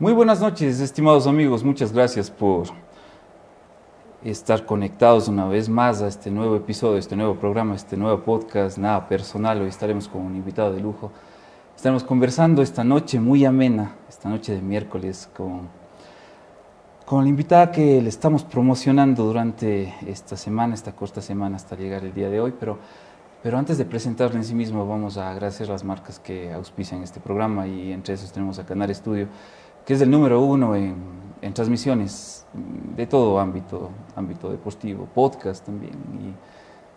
Muy buenas noches, estimados amigos. Muchas gracias por estar conectados una vez más a este nuevo episodio, este nuevo programa, este nuevo podcast, Nada Personal. Hoy estaremos con un invitado de lujo. Estaremos conversando esta noche muy amena, esta noche de miércoles, con la invitada que le estamos promocionando durante esta semana, esta corta semana hasta llegar el día de hoy. Pero antes de presentarle en sí mismo, vamos a agradecer las marcas que auspician este programa, y entre esos tenemos a Canar Studio, que es el número uno en transmisiones de todo ámbito deportivo, podcast también,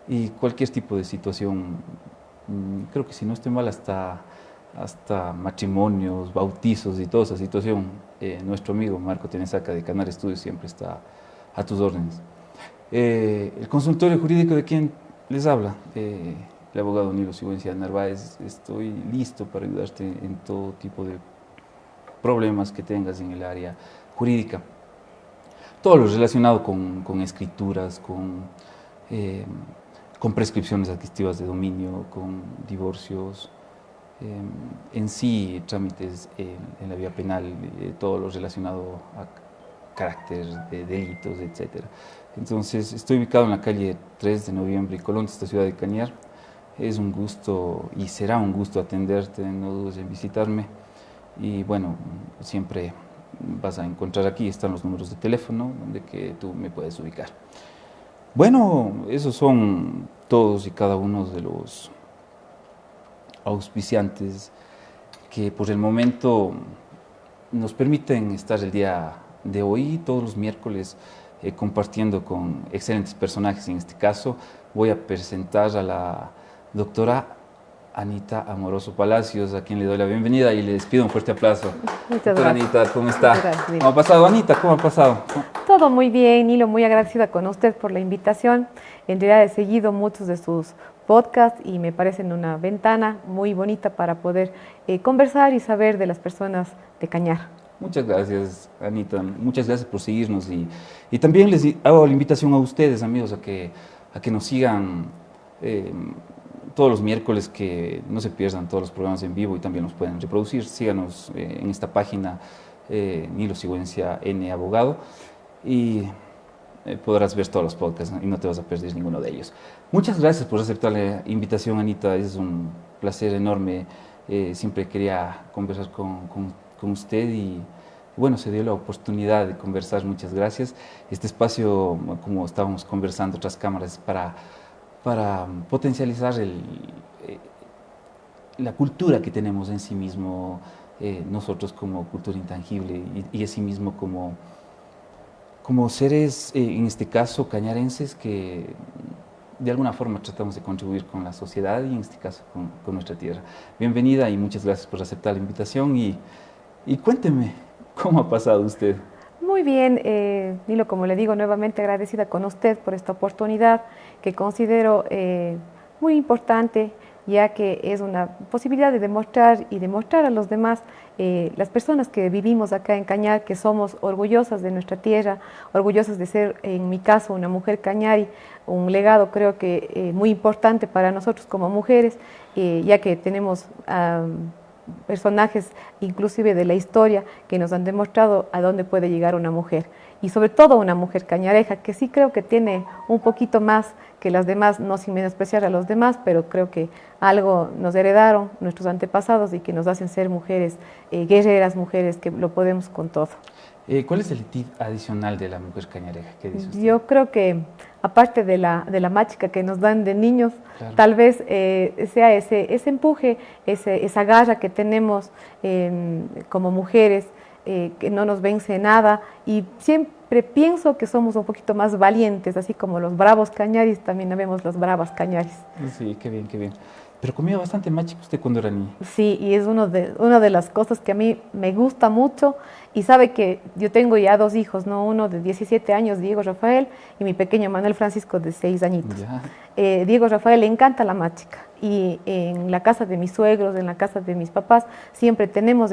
y cualquier tipo de situación. Creo que si no estoy mal, hasta matrimonios, bautizos y toda esa situación. Nuestro amigo Marco Tenesaca de Canar Studio siempre está a tus órdenes. El consultorio jurídico de quien les habla, el abogado Nilo Sigüenza Narváez. Estoy listo para ayudarte en todo tipo de problemas que tengas en el área jurídica. Todo lo relacionado con escrituras, con prescripciones adquisitivas de dominio, con divorcios, en sí trámites en la vía penal, todo lo relacionado a carácter de delitos, etc. Entonces, estoy ubicado en la calle 3 de Noviembre y Colón, de esta ciudad de Cañar. Es un gusto y será un gusto atenderte, no dudes en visitarme. Y bueno, siempre vas a encontrar aquí, están los números de teléfono donde que tú me puedes ubicar. Bueno, esos son todos y cada uno de los auspiciantes que por el momento nos permiten estar el día de hoy, todos los miércoles, compartiendo con excelentes personajes. En este caso voy a presentar a la doctora Anita Amoroso Palacios, a quien le doy la bienvenida y les pido un fuerte aplauso. Muchas gracias. Anita, ¿cómo está? Gracias. ¿Cómo ha pasado, Anita? ¿Cómo ha pasado? Todo muy bien, Nilo, muy agradecida con usted por la invitación. En realidad he seguido muchos de sus podcasts y me parecen una ventana muy bonita para poder conversar y saber de las personas de Cañar. Muchas gracias, Anita. Muchas gracias por seguirnos y también les hago la invitación a ustedes, amigos, a que nos sigan todos los miércoles, que no se pierdan todos los programas en vivo y también los pueden reproducir. Síganos en esta página, Nilo Sigüenza N Abogado, y podrás ver todos los podcasts y no te vas a perder ninguno de ellos. Muchas gracias por aceptar la invitación, Anita. Es un placer enorme. Siempre quería conversar con usted y bueno, se dio la oportunidad de conversar. Muchas gracias. Este espacio, como estábamos conversando otras cámaras, es para potencializar la cultura que tenemos en sí mismo, nosotros como cultura intangible, y en sí mismo como seres, en este caso cañarenses, que de alguna forma tratamos de contribuir con la sociedad y en este caso con nuestra tierra. Bienvenida y muchas gracias por aceptar la invitación y cuénteme, ¿cómo ha pasado usted? Muy bien, Nilo, como le digo, nuevamente agradecida con usted por esta oportunidad que considero muy importante, ya que es una posibilidad de demostrar a los demás, las personas que vivimos acá en Cañar, que somos orgullosas de nuestra tierra, orgullosas de ser, en mi caso, una mujer cañari, un legado creo que muy importante para nosotros como mujeres, ya que tenemos personajes inclusive de la historia que nos han demostrado a dónde puede llegar una mujer, y sobre todo una mujer cañareja, que sí creo que tiene un poquito más que las demás, no sin menospreciar a los demás, pero creo que algo nos heredaron nuestros antepasados y que nos hacen ser mujeres guerreras, mujeres que lo podemos con todo. ¿Cuál es el tip adicional de la mujer cañareja? ¿Qué dice usted? Yo creo que, aparte de la mágica que nos dan de niños, claro, tal vez sea ese empuje, esa garra que tenemos como mujeres, que no nos vence nada, y siempre pienso que somos un poquito más valientes, así como los bravos cañaris, también habemos los bravas cañaris. Sí, qué bien, qué bien. Pero comía bastante machico usted cuando era niña. Sí, y es una de las cosas que a mí me gusta mucho, y sabe que yo tengo ya 2 hijos, ¿no? Uno de 17 años, Diego Rafael, y mi pequeño Manuel Francisco de 6 añitos. Diego Rafael le encanta la machica, y en la casa de mis suegros, en la casa de mis papás, siempre tenemos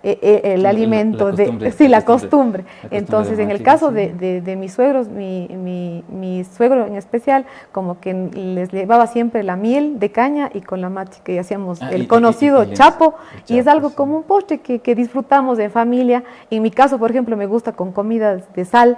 el alimento, la costumbre. Entonces, en el caso de mis suegros, mi suegro en especial, como que les llevaba siempre la miel de caña y con la machi, que hacíamos el conocido chapo, y es algo como un postre que disfrutamos en familia. En mi caso, por ejemplo, me gusta con comidas de sal.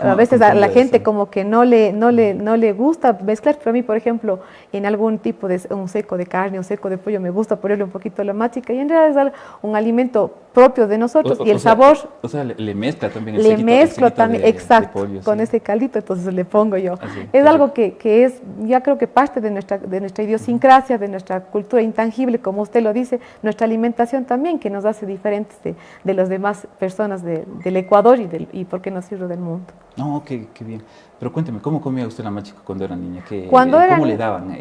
A veces a la gente como que no le gusta mezclar, pero a mí, por ejemplo, en algún tipo de un seco de carne o seco de pollo me gusta ponerle un poquito de la machica, y en realidad es un alimento propio de nosotros, y el sabor... O sea, le mezcla también el sequito, mezclo también, exacto, de pollo, con ese caldito, entonces le pongo yo. Es algo que es, ya creo que parte de nuestra idiosincrasia, de nuestra cultura intangible, como usted lo dice, nuestra alimentación también, que nos hace diferentes de las demás personas del Ecuador y por qué no decirlo del mundo. No, qué bien. Pero cuénteme, ¿cómo comía usted la machica cuando era niña? ¿Cómo le daban?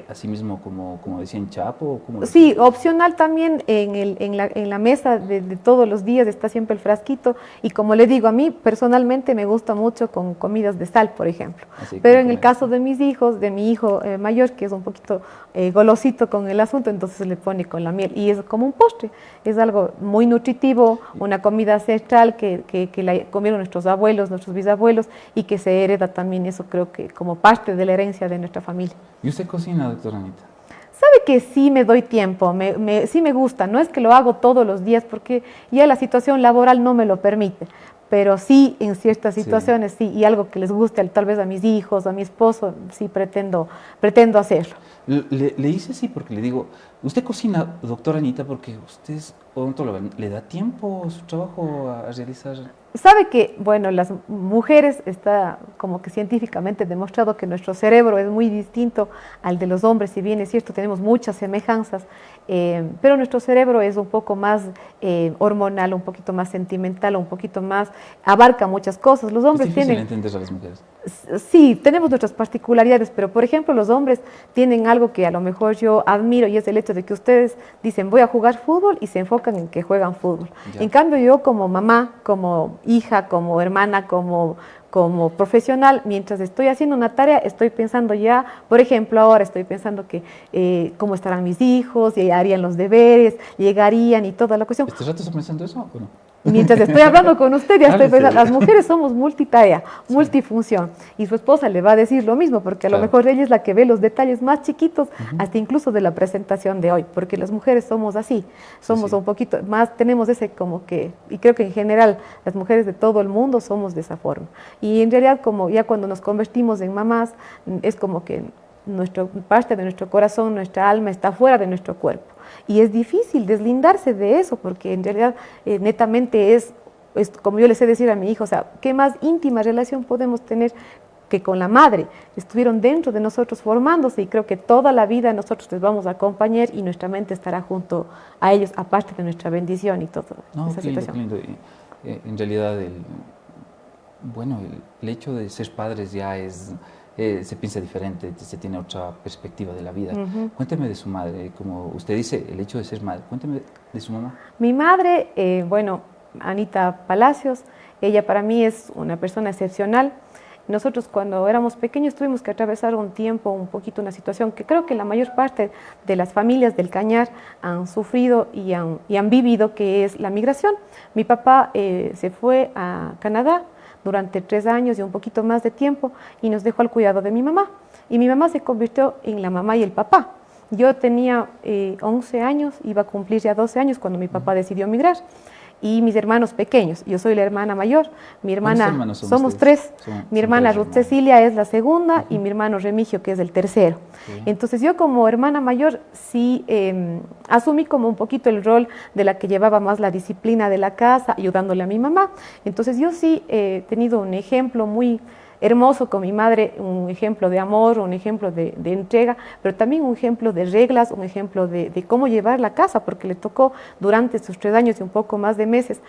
¿Así mismo como decían chapo? Sí, opcional también en la mesa de todos los días está siempre el frasquito, y como le digo, a mí personalmente me gusta mucho con comidas de sal, por ejemplo. Pero en el caso de mis hijos, de mi hijo mayor, que es un poquito golosito con el asunto, entonces le pone con la miel, y es como un postre, es algo muy nutritivo, una comida ancestral que la comieron nuestros abuelos, nuestros bisabuelos, y que se hereda también, eso creo que como parte de la herencia de nuestra familia. ¿Y usted cocina, doctora Anita? Sabe que sí me doy tiempo, sí me gusta, no es que lo hago todos los días porque ya la situación laboral no me lo permite, pero sí en ciertas situaciones sí, y algo que les guste tal vez a mis hijos, a mi esposo, sí pretendo hacerlo. Le hice así porque le digo, usted cocina, doctora Anita, porque usted es odontóloga, ¿le da tiempo su trabajo a realizar? Sabe que, bueno, las mujeres está como que científicamente demostrado que nuestro cerebro es muy distinto al de los hombres, si bien es cierto, tenemos muchas semejanzas, pero nuestro cerebro es un poco más hormonal, un poquito más sentimental, un poquito más, abarca muchas cosas. Los hombres ¿Es difícil tienen... entender a las mujeres? Sí, tenemos nuestras particularidades, pero por ejemplo los hombres tienen algo que a lo mejor yo admiro, y es el hecho de que ustedes dicen voy a jugar fútbol y se enfocan en que juegan fútbol. Ya. En cambio yo como mamá, como hija, como hermana, como profesional, mientras estoy haciendo una tarea, estoy pensando ya, por ejemplo, ahora estoy pensando que cómo estarán mis hijos, y harían los deberes, llegarían y toda la cuestión. ¿Este rato está pensando eso o no? Mientras estoy hablando con usted, ya estoy pensando, las mujeres somos multitarea, multifunción, y su esposa le va a decir lo mismo, porque a lo mejor ella es la que ve los detalles más chiquitos, hasta incluso de la presentación de hoy, porque las mujeres somos así, somos un poquito más, tenemos ese como que, y creo que en general las mujeres de todo el mundo somos de esa forma, y en realidad como ya cuando nos convertimos en mamás, es como que parte de nuestro corazón, nuestra alma está fuera de nuestro cuerpo. Y es difícil deslindarse de eso, porque en realidad netamente es, como yo le sé decir a mi hijo, o sea, ¿qué más íntima relación podemos tener que con la madre? Estuvieron dentro de nosotros formándose, y creo que toda la vida nosotros les vamos a acompañar y nuestra mente estará junto a ellos, aparte de nuestra bendición y todo. Esa situación. Lindo. En realidad, el hecho de ser padres ya es... se piensa diferente, se tiene otra perspectiva de la vida. Cuénteme de su madre, como usted dice, el hecho de ser madre. Cuénteme de su mamá. Mi madre, Anita Palacios, ella para mí es una persona excepcional. Nosotros cuando éramos pequeños tuvimos que atravesar un tiempo, un poquito una situación que creo que la mayor parte de las familias del Cañar han sufrido y han vivido, que es la migración. Mi papá se fue a Canadá durante 3 años y un poquito más de tiempo, y nos dejó al cuidado de mi mamá. Y mi mamá se convirtió en la mamá y el papá. Yo tenía 11 años, iba a cumplir ya 12 años cuando mi papá decidió migrar. Y mis hermanos pequeños, yo soy la hermana mayor, mi hermana, somos 3, mi hermana Ruth Cecilia es la segunda y mi hermano Remigio, que es el tercero. Entonces yo como hermana mayor sí asumí como un poquito el rol de la que llevaba más la disciplina de la casa, ayudándole a mi mamá. Entonces yo sí he tenido un ejemplo muy hermoso con mi madre, un ejemplo de amor, un ejemplo de entrega, pero también un ejemplo de reglas, un ejemplo de cómo llevar la casa, porque le tocó durante sus 3 años y un poco más de meses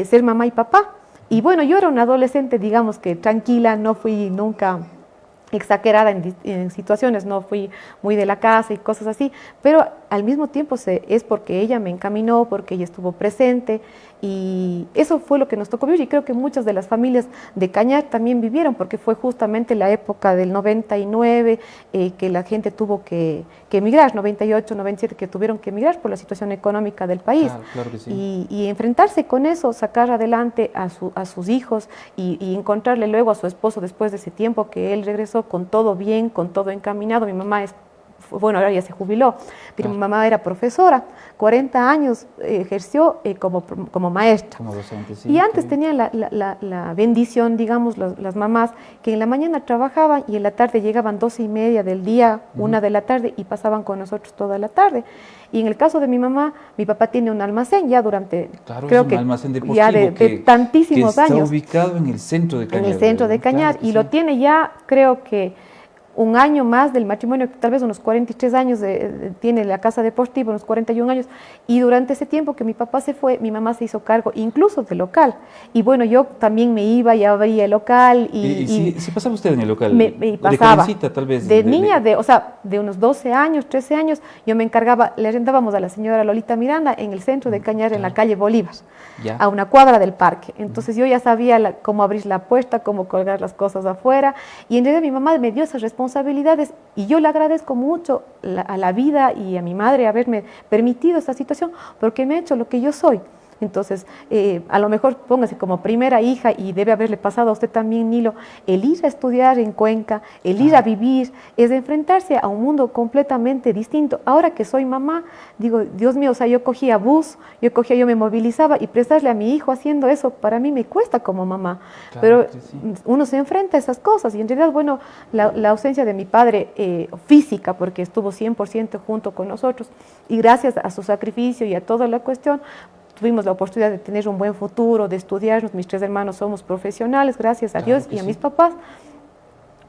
ser mamá y papá. Y bueno, yo era una adolescente, digamos que tranquila, no fui nunca exagerada en situaciones, no fui muy de la casa y cosas así, pero al mismo tiempo es porque ella me encaminó, porque ella estuvo presente, y eso fue lo que nos tocó vivir, y creo que muchas de las familias de Cañar también vivieron, porque fue justamente la época del 99 que la gente tuvo que emigrar, 98, 97, que tuvieron que emigrar por la situación económica del país. Claro que sí. Y enfrentarse con eso, sacar adelante a sus hijos y encontrarle luego a su esposo después de ese tiempo que él regresó con todo bien, con todo encaminado. Mi mamá bueno, ahora ya se jubiló, pero mi mamá era profesora, 40 años ejerció como maestra. Como docente, sí. Y antes tenían la bendición, digamos, las mamás, que en la mañana trabajaban y en la tarde llegaban 12:30 del día, 1 de la tarde, y pasaban con nosotros toda la tarde. Y en el caso de mi mamá, mi papá tiene un almacén ya durante, creo que almacén deportivo ya de tantísimos años. Está ubicado en el centro de Cañar. En el centro de Cañar, y lo tiene ya, creo que un año más del matrimonio, tal vez unos 43 años tiene la casa deportiva, unos 41 años, y durante ese tiempo que mi papá se fue, mi mamá se hizo cargo incluso del local, y bueno, yo también me iba y abría el local. ¿Y si pasaba usted en el local? Pasaba, de tal vez. De niña, o sea, de unos 12 años, 13 años, yo me encargaba, le rentábamos a la señora Lolita Miranda en el centro de Cañar, en la calle Bolívar, a una cuadra del parque. Entonces yo ya sabía cómo abrir la puerta, cómo colgar las cosas afuera, y en realidad mi mamá me dio esas responsabilidades, y yo le agradezco mucho a la vida y a mi madre haberme permitido esta situación, porque me ha hecho lo que yo soy. Entonces, a lo mejor póngase como primera hija, y debe haberle pasado a usted también, Nilo, el ir a estudiar en Cuenca, el ir a vivir, es enfrentarse a un mundo completamente distinto. Ahora que soy mamá, digo, Dios mío, o sea, yo me movilizaba, y prestarle a mi hijo haciendo eso, para mí me cuesta como mamá. Claro, pero sí, uno se enfrenta a esas cosas, y en realidad, bueno, la ausencia de mi padre física, porque estuvo 100% junto con nosotros, y gracias a su sacrificio y a toda la cuestión, tuvimos la oportunidad de tener un buen futuro, de estudiarnos. Mis 3 hermanos somos profesionales, gracias a Dios, y a mis papás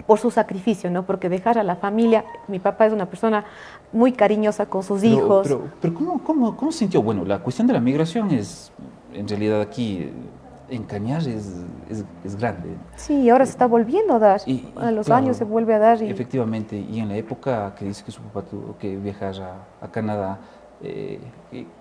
por su sacrificio, ¿no? Porque dejar a la familia, mi papá es una persona muy cariñosa con sus hijos. Pero ¿cómo sintió? Bueno, la cuestión de la migración es, en realidad aquí, en Cañar es grande. Sí, ahora se está volviendo a dar, a los años se vuelve a dar. Efectivamente, y en la época que dice que su papá tuvo que viajar a Canadá,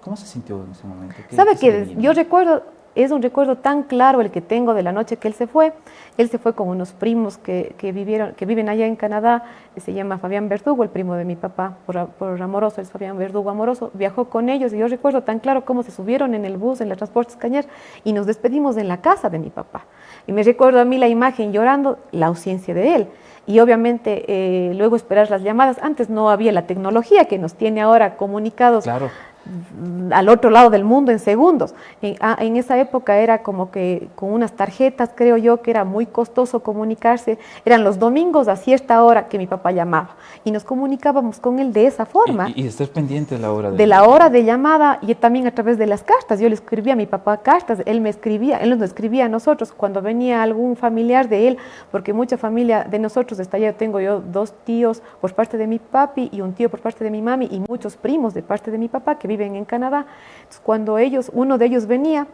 ¿cómo se sintió en ese momento? ¿Sabe que yo recuerdo, es un recuerdo tan claro el que tengo de la noche que él se fue? Él se fue con unos primos que viven allá en Canadá, se llama Fabián Verdugo, el primo de mi papá, por Amoroso, es Fabián Verdugo Amoroso, viajó con ellos, y yo recuerdo tan claro cómo se subieron en el bus, en los transportes Cañar, y nos despedimos en la casa de mi papá. Y me recuerdo a mí la imagen llorando, la ausencia de él. Y obviamente luego esperar las llamadas. Antes no había la tecnología que nos tiene ahora comunicados. Claro. Al otro lado del mundo en segundos. En esa época era como que con unas tarjetas, creo yo, que era muy costoso comunicarse. Eran los domingos a cierta hora que mi papá llamaba, y nos comunicábamos con él de esa forma. Y estar pendiente de la hora de la hora de llamada, y también a través de las cartas. Yo le escribía a mi papá cartas, él nos escribía a nosotros cuando venía algún familiar de él, porque mucha familia de nosotros está allá. Tengo yo 2 tíos por parte de mi papi y un tío por parte de mi mami, y muchos primos de parte de mi papá que viven en Canadá. Entonces, cuando uno de ellos venía,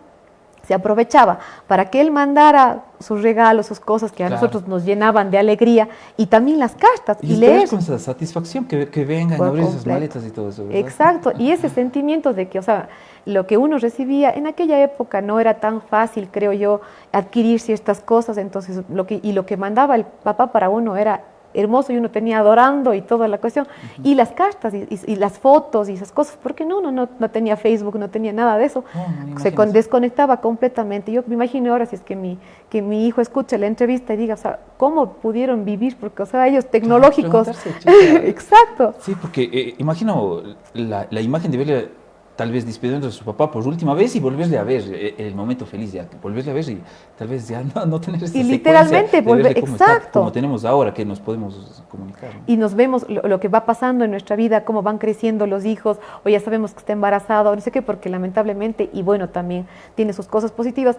se aprovechaba para que él mandara sus regalos, sus cosas que a nosotros nos llenaban de alegría, y también las cartas. Y leer con esa satisfacción que vengan a abrir esas maletas y todo eso, ¿verdad? Exacto, y ese sentimiento de que, o sea, lo que uno recibía en aquella época no era tan fácil, creo yo, adquirir ciertas cosas. Entonces lo que mandaba el papá para uno era hermoso, y uno tenía adorando y toda la cuestión, y las cartas y las fotos y esas cosas, porque no tenía Facebook, no tenía nada de eso, se desconectaba completamente. Yo me imagino ahora, si es que mi hijo escuche la entrevista y diga, o sea, ¿cómo pudieron vivir? Porque, o sea, ellos tecnológicos. Exacto. Sí, porque imagino la imagen de verle tal vez despidiendo a su papá por última vez, y volverle a ver el momento feliz, ya volverle a ver, y tal vez ya no tener esa secuencia, y literalmente volver, exacto, como tenemos ahora, que nos podemos comunicar, ¿no? Y nos vemos lo que va pasando en nuestra vida, cómo van creciendo los hijos, o ya sabemos que está embarazado, no sé qué, porque lamentablemente, y bueno, también tiene sus cosas positivas,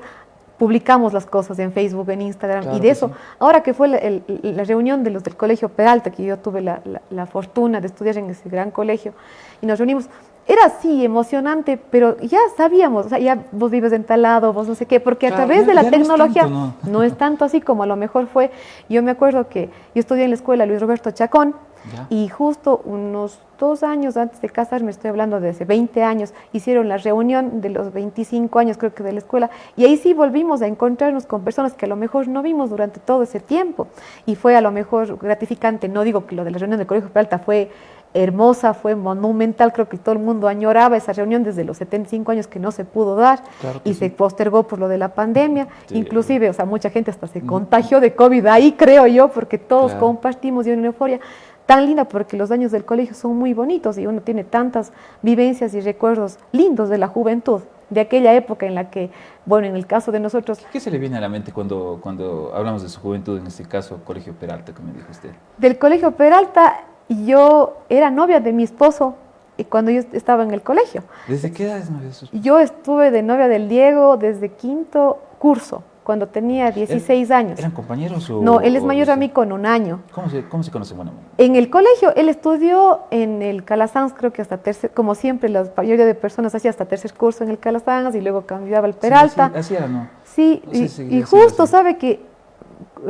publicamos las cosas en Facebook, en Instagram, claro, y de eso, sí. Ahora que fue la reunión de los del Colegio Peralta, que yo tuve la fortuna de estudiar en ese gran colegio, y nos reunimos, era así emocionante, pero ya sabíamos, o sea, ya vos vives en tal lado, vos no sé qué, porque a Claro, través de la ya no es tecnología tanto, ¿no? no es tanto así como a lo mejor fue. Yo me acuerdo que yo estudié en la escuela Luis Roberto Chacón Ya. y justo unos 2 años antes de casarme, estoy hablando de hace 20 años, hicieron la reunión de los 25 años creo que de la escuela y ahí sí volvimos a encontrarnos con personas que a lo mejor no vimos durante todo ese tiempo y fue a lo mejor gratificante. No digo que lo de la reunión del Colegio Peralta fue hermosa, fue monumental, creo que todo el mundo añoraba esa reunión desde los 75 años que no se pudo dar Claro que y sí. se postergó por lo de la pandemia, Sí. inclusive, o sea, mucha gente hasta se contagió de COVID ahí, creo yo, porque todos Claro. compartimos y una euforia tan linda, porque los años del colegio son muy bonitos y uno tiene tantas vivencias y recuerdos lindos de la juventud, de aquella época en la que, bueno, en el caso de nosotros, ¿Qué se le viene a la mente cuando hablamos de su juventud, en este caso, Colegio Peralta, como dijo usted? del Colegio Peralta, yo era novia de mi esposo y cuando yo estaba en el colegio. ¿Desde qué edad es novia de su esposo? Yo estuve de novia del Diego desde quinto curso, cuando tenía 16 años. ¿Eran compañeros o...? No, él es mayor a o- mí con un año. ¿Cómo se conocen? Bueno, En el colegio, él estudió en el Calasanz, creo que hasta tercer, como siempre, la mayoría de personas hacía hasta tercer curso en el Calasanz y luego cambiaba al Peralta. Sí, así era, ¿no? Sí, No sé si y seguirá justo siendo así. sabe que,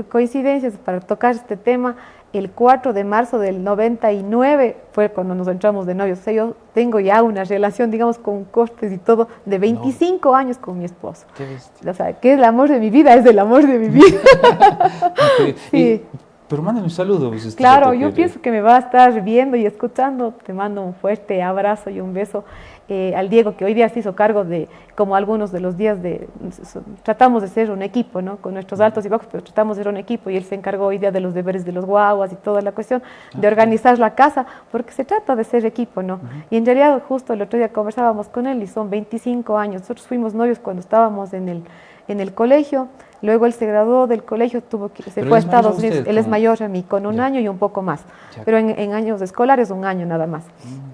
coincidencias para tocar este tema, el 4 de marzo del 99 fue cuando nos entramos de novios. O sea, yo tengo ya una relación, digamos, con cortes y todo, de 25 años con mi esposo. Qué bestia. O sea, que es el amor de mi vida, es el amor de mi vida. Ok. Sí. Pero mándale un saludo. Pues, Claro, rato yo que- pienso que me va a estar viendo y escuchando. Te mando un fuerte abrazo y un beso al Diego, que hoy día se hizo cargo de, como algunos de los días de, tratamos de ser un equipo, ¿no? Con nuestros altos y bajos, pero tratamos de ser un equipo y él se encargó hoy día de los deberes de los guaguas y toda la cuestión de organizar la casa, porque se trata de ser equipo, ¿no? Y en realidad justo el otro día conversábamos con él y son 25 años. Nosotros fuimos novios cuando estábamos en el colegio. Luego él se graduó del colegio, se Pero fue a él es mayor a Estados Unidos. usted, Él es ¿cómo? mayor a mí, con un Ya. año y un poco más. Ya. Pero en años escolares, un año nada más.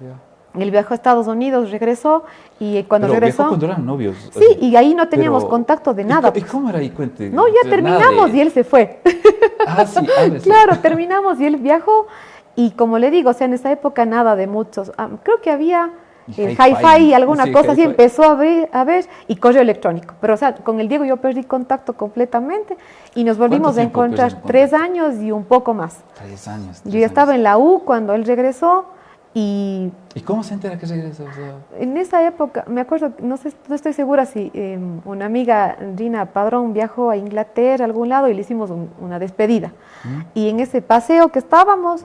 Ya. Él viajó a Estados Unidos, regresó y cuando Pero regresó... viajó cuando eran novios. Sí, y ahí no teníamos Pero- contacto de ¿Y nada. ¿Y cómo era ahí? Cuente. No, ya Nada terminamos de- y él se fue. Ah, sí, háblese. Claro, terminamos y él viajó. Y como le digo, o sea, en esa época nada de muchos. Creo que había Y el hi-fi. hi-fi y alguna Sí, cosa así, hi-fi. empezó a ver y correo electrónico. Pero, o sea, con el Diego yo perdí contacto completamente y nos volvimos ¿Cuánto a tiempo encontrar perdieron 3 contacto? años y un poco más. 3 años. Yo ya estaba en la U cuando él regresó y ¿Y cómo se entera que regresa? O sea, en esa época, me acuerdo, no sé, no estoy segura si una amiga, Rina Padrón, viajó a Inglaterra, a algún lado, y le hicimos una despedida. Y en ese paseo que estábamos,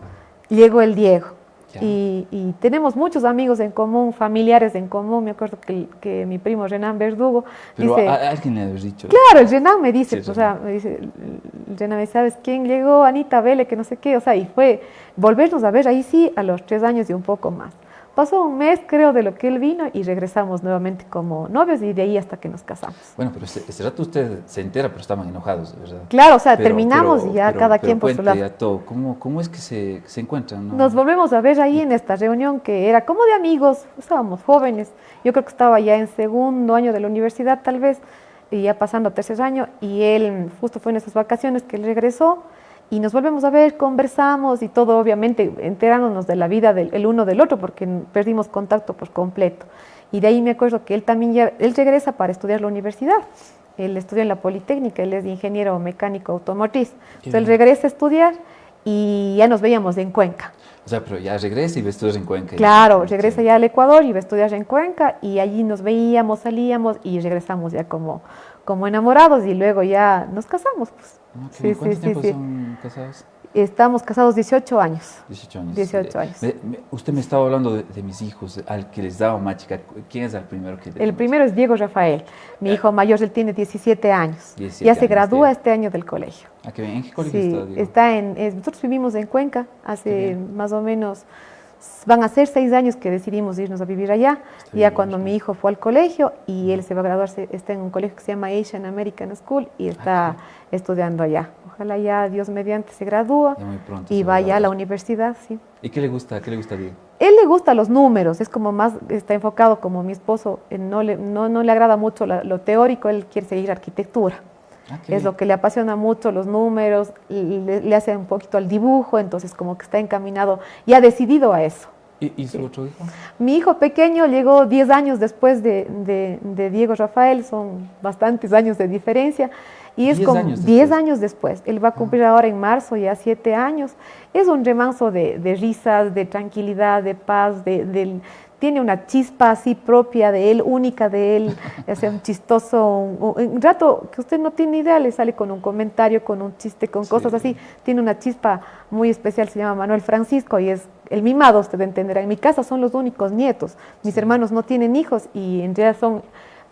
llegó el Diego. Ya. Y tenemos muchos amigos en común, familiares en común. Me acuerdo que mi primo Renan Verdugo pero dice... a alguien le habías dicho. Claro, el Renan me dice, Sí, o sea, me dice, el Renan me dice, ¿sabes quién llegó? Anita Vele, que no sé qué, o sea, y fue volvernos a ver ahí sí a los 3 años y un poco más. Pasó un mes, creo, de lo que él vino y regresamos nuevamente como novios y de ahí hasta que nos casamos. Bueno, pero ese rato usted se entera, pero estaban enojados, de verdad. Claro, o sea, Pero- terminamos pero- y ya pero- cada pero quien por su cuente lado. ya todo. ¿Cómo es que se encuentran? ¿No? Nos volvemos a ver ahí en esta reunión que era como de amigos, estábamos jóvenes. Yo creo que estaba ya en segundo año de la universidad tal vez, y ya pasando a tercer año, y él justo fue en esas vacaciones que él regresó y nos volvemos a ver, conversamos y todo, obviamente enterándonos de la vida del el uno del otro porque perdimos contacto por completo. Y de ahí me acuerdo que él también él regresa para estudiar la universidad. Él estudia en la Politécnica, él es ingeniero mecánico automotriz. Entonces él regresa a estudiar y ya nos veíamos en Cuenca. O sea, pero ya regresa y va a estudiar en Cuenca. Claro, regresa ya al Ecuador y va a estudiar en Cuenca y allí nos veíamos, salíamos y regresamos ya como enamorados y luego ya nos casamos. Pues. Ah, qué Sí, bien. ¿Cuánto sí, tiempo sí, sí. son casados? Estamos casados 18 años. 18 años. 18 años. Usted me estaba hablando de mis hijos, al que les daba machica. ¿Quién es el primero que le El primero es Diego Rafael. Mi hijo mayor, él tiene 17 años. 17 Ya se años, gradúa ya. este año del colegio. Ah, qué bien. ¿En qué colegio Sí, está, Diego? está nosotros vivimos en Cuenca Qué hace bien. más o menos, van a ser 6 años que decidimos irnos a vivir allá. Está Ya bien, cuando está mi bien. hijo fue al colegio y él se va a graduarse, está en un colegio que se llama Asian American School y está estudiando allá. Ojalá ya Dios mediante se gradúa Ya muy pronto y se va a vaya a la graduar. universidad, sí. ¿Y qué le gusta? ¿Qué le gusta a Diego? Él le gusta los números, es como más, está enfocado como mi esposo, no le agrada mucho lo teórico, él quiere seguir arquitectura. Ah, qué Es bien. lo que le apasiona mucho, los números, le hace un poquito al dibujo, entonces como que está encaminado y ha decidido a eso. ¿Y su otro hijo? Mi hijo pequeño llegó 10 años después de Diego Rafael, son bastantes años de diferencia. Y es 10 como años 10 después. años después. Él va a cumplir ahora en marzo ya 7 años. Es un remanso de risas, de tranquilidad, de paz, tiene una chispa así propia de él, única de él, es un chistoso, un rato que usted no tiene idea, le sale con un comentario, con un chiste, con cosas así. Tiene una chispa muy especial, se llama Manuel Francisco y es el mimado, usted entenderá. En mi casa son los únicos nietos. Mis hermanos no tienen hijos y en realidad son.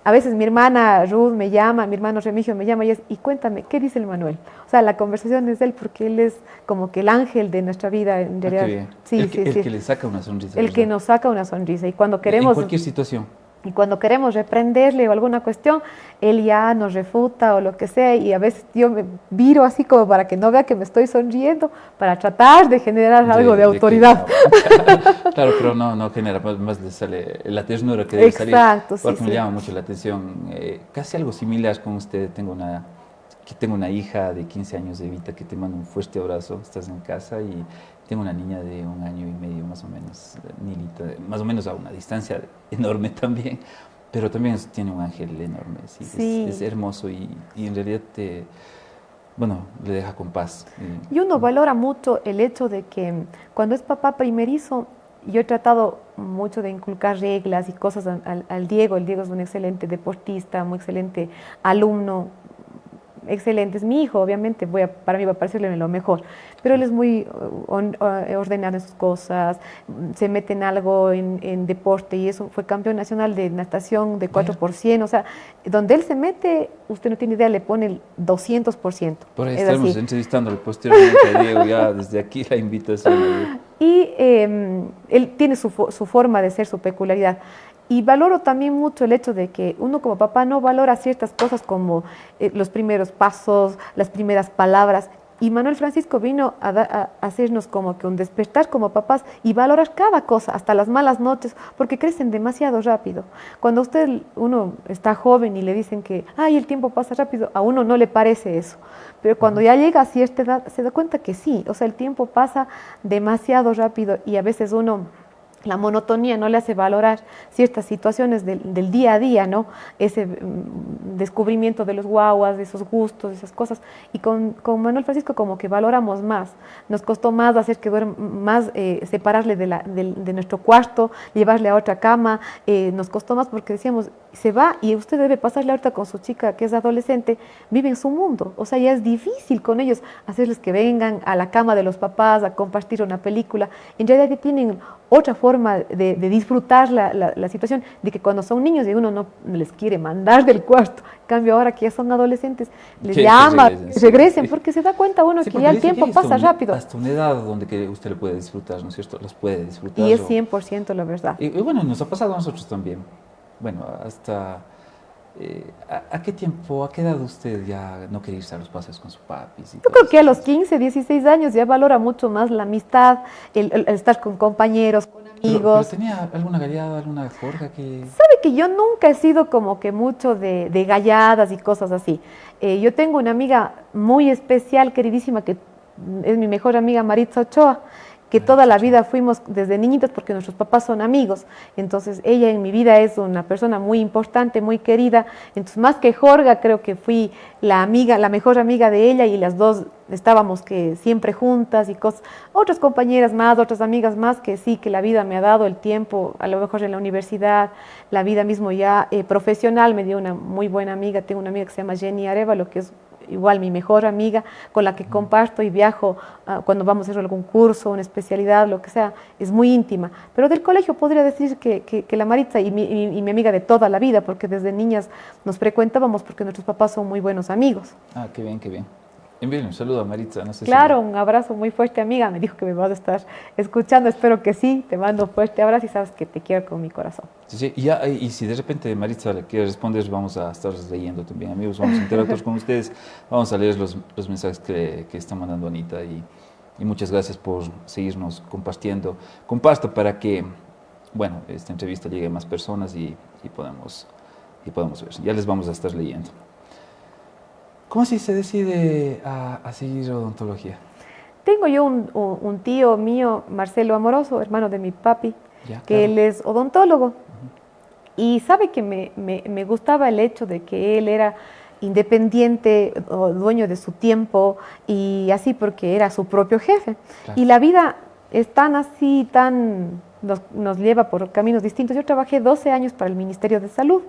A veces mi hermana Ruth me llama, mi hermano Remigio me llama y cuéntame, ¿qué dice el Manuel? O sea, la conversación es de él porque él es como que el ángel de nuestra vida, en realidad. Qué bien. Sí, el que le saca una sonrisa. El que nos saca una sonrisa. Y cuando queremos. En cualquier situación. Y cuando queremos reprenderle o alguna cuestión, él ya nos refuta o lo que sea, y a veces yo me viro así como para que no vea que me estoy sonriendo, para tratar de generar algo de autoridad. Claro, pero no genera, más le sale la ternura que debe salir. Exacto, sí. Porque me llama mucho la atención. Casi algo similar con usted. Tengo una hija de 15 años, Evita, que te mando un fuerte abrazo. Estás en casa y tengo una niña de 1 año y medio más o menos, Nilita, más o menos a una distancia enorme también, pero también tiene un ángel enorme, sí. Es hermoso y en realidad le deja con paz. Y uno valora mucho el hecho de que cuando es papá primerizo, yo he tratado mucho de inculcar reglas y cosas al Diego. El Diego es un excelente deportista, muy excelente alumno, excelente, es mi hijo, obviamente para mí va a parecerle lo mejor, pero él es muy ordenado en sus cosas, se mete en algo en deporte y eso, fue campeón nacional de natación de 4%, o sea, donde él se mete, usted no tiene idea, le pone el 200%. Por ahí estamos entrevistándole posteriormente a Diego, ya desde aquí la invitación. Y él tiene su forma de ser, su peculiaridad. Y valoro también mucho el hecho de que uno como papá no valora ciertas cosas como los primeros pasos, las primeras palabras. Y Manuel Francisco vino a hacernos como que un despertar como papás y valorar cada cosa, hasta las malas noches, porque crecen demasiado rápido. Cuando uno está joven y le dicen que, ay, el tiempo pasa rápido, a uno no le parece eso. Pero cuando ya llega a cierta edad, se da cuenta que sí, o sea, el tiempo pasa demasiado rápido y a veces la monotonía no le hace valorar ciertas situaciones del día a día, ¿no? Ese descubrimiento de los guaguas, de esos gustos, de esas cosas. Y con Manuel Francisco como que valoramos más. Nos costó más hacer que duerma, más separarle de nuestro cuarto, llevarle a otra cama. Nos costó más porque decíamos, se va y usted debe pasarle ahorita con su chica que es adolescente, vive en su mundo. O sea, ya es difícil con ellos hacerles que vengan a la cama de los papás a compartir una película. En realidad ya tienen otra forma de disfrutar la situación, de que cuando son niños y uno no les quiere mandar del cuarto, en cambio ahora que ya son adolescentes, les llama, regresen, porque se da cuenta uno que ya el tiempo pasa rápido. Hasta una edad donde que usted le puede disfrutar, ¿no es cierto? Los puede disfrutar. Y es 100% la verdad. Y bueno, nos ha pasado a nosotros también. Bueno, hasta... ¿A qué tiempo, a qué edad usted ya no quiere irse a los paseos con su papi? Yo creo que a los 15, 16 años ya valora mucho más la amistad, el estar con compañeros, con amigos. ¿Pero tenía alguna gallada, alguna jorga que...? Sabe que yo nunca he sido como que mucho de galladas y cosas así. Yo tengo una amiga muy especial, queridísima, que es mi mejor amiga, Maritza Ochoa, que toda la vida fuimos desde niñitos porque nuestros papás son amigos. Entonces ella en mi vida es una persona muy importante, muy querida. Entonces más que jorga, creo que fui la mejor amiga de ella y las dos estábamos que siempre juntas y cosas. Otras compañeras más, otras amigas más que sí, que la vida me ha dado el tiempo, a lo mejor en la universidad, la vida mismo ya profesional me dio una muy buena amiga. Tengo una amiga que se llama Jenny Arevalo, que es igual mi mejor amiga, con la que comparto y viajo cuando vamos a hacer algún curso, una especialidad, lo que sea, es muy íntima. Pero del colegio podría decir que la Maritza y mi amiga de toda la vida, porque desde niñas nos frecuentábamos porque nuestros papás son muy buenos amigos. Ah, qué bien, qué bien. Envíale un saludo a Maritza. No sé claro, un abrazo muy fuerte, amiga. Me dijo que me vas a estar escuchando, espero que sí. Te mando un fuerte abrazo y sabes que te quiero con mi corazón. Sí, y si de repente Maritza le quiere responder, vamos a estar leyendo también, amigos. Vamos a interactuar con ustedes. Vamos a leer los mensajes que está mandando Anita y muchas gracias por seguirnos compartiendo. Comparto para que, bueno, esta entrevista llegue a más personas y podamos ver. Ya les vamos a estar leyendo. ¿Cómo así se decide a seguir odontología? Tengo yo un tío mío, Marcelo Amoroso, hermano de mi papi, Ya, que claro. él es odontólogo. Y sabe que me gustaba el hecho de que él era independiente, o dueño de su tiempo, y así porque era su propio jefe. Claro. Y la vida es tan así, nos lleva por caminos distintos. Yo trabajé 12 años para el Ministerio de Salud,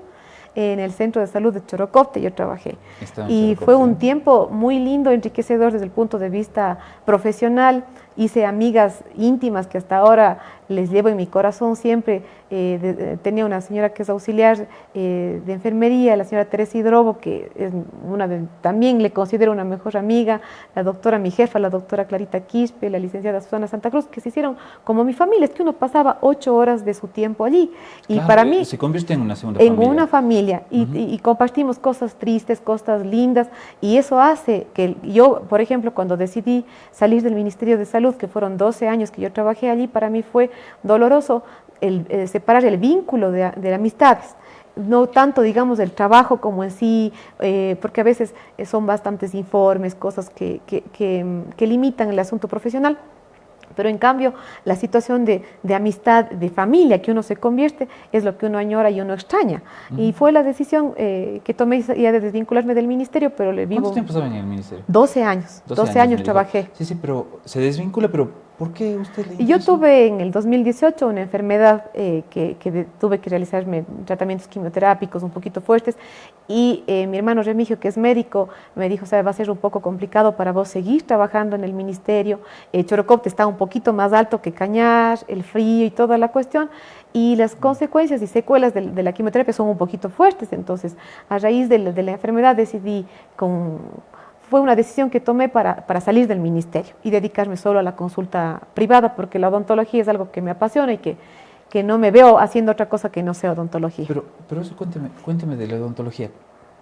en el Centro de Salud de Chorocopte yo trabajé. Estaba en Y fue Chorocopte, un ¿no? tiempo muy lindo, enriquecedor desde el punto de vista profesional. Hice amigas íntimas que hasta ahora les llevo en mi corazón siempre. Tenía una señora que es auxiliar de enfermería, la señora Teresa Hidrobo, que es también le considero una mejor amiga, la doctora, mi jefa, la doctora Clarita Quispe, la licenciada Susana Santa Cruz, que se hicieron como mi familia. Es que uno pasaba 8 horas de su tiempo allí. Y Claro, para mí, se convierte en una segunda en familia. una familia, y compartimos cosas tristes, cosas lindas, y eso hace que yo, por ejemplo, cuando decidí salir del Ministerio de Salud, que fueron 12 años que yo trabajé allí, para mí fue doloroso separar el vínculo de amistades. No tanto, digamos, el trabajo como en sí, porque a veces son bastantes informes, cosas que limitan el asunto profesional. Pero en cambio, la situación de amistad, de familia que uno se convierte, es lo que uno añora y uno extraña. Y fue la decisión que tomé ya de desvincularme del ministerio, pero le vivo... ¿Cuánto tiempo estaba en el ministerio? 12 años, 12 años me dijo. trabajé. Sí, sí, pero se desvincula, pero ¿por qué usted le Y yo interesó? tuve en el 2018 una enfermedad tuve que realizarme tratamientos quimioterápicos un poquito fuertes, y mi hermano Remigio, que es médico, me dijo, sabe, va a ser un poco complicado para vos seguir trabajando en el ministerio. Chorocopte está un poquito más alto que Cañar, el frío y toda la cuestión, y las consecuencias y secuelas de la quimioterapia son un poquito fuertes. Entonces, a raíz de la enfermedad decidí fue una decisión que tomé para salir del ministerio y dedicarme solo a la consulta privada, porque la odontología es algo que me apasiona y que no me veo haciendo otra cosa que no sea odontología. Pero eso cuénteme de la odontología.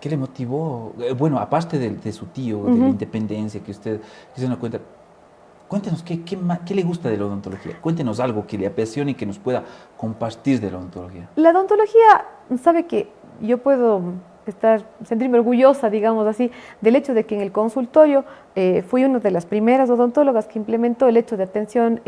¿Qué le motivó? Bueno, aparte de su tío, de la independencia que usted nos cuenta, cuéntenos, ¿qué le gusta de la odontología? Cuéntenos algo que le apasione y que nos pueda compartir de la odontología. La odontología, sabe que yo puedo sentirme orgullosa, digamos así, del hecho de que en el consultorio fui una de las primeras odontólogas que implementó el hecho de atención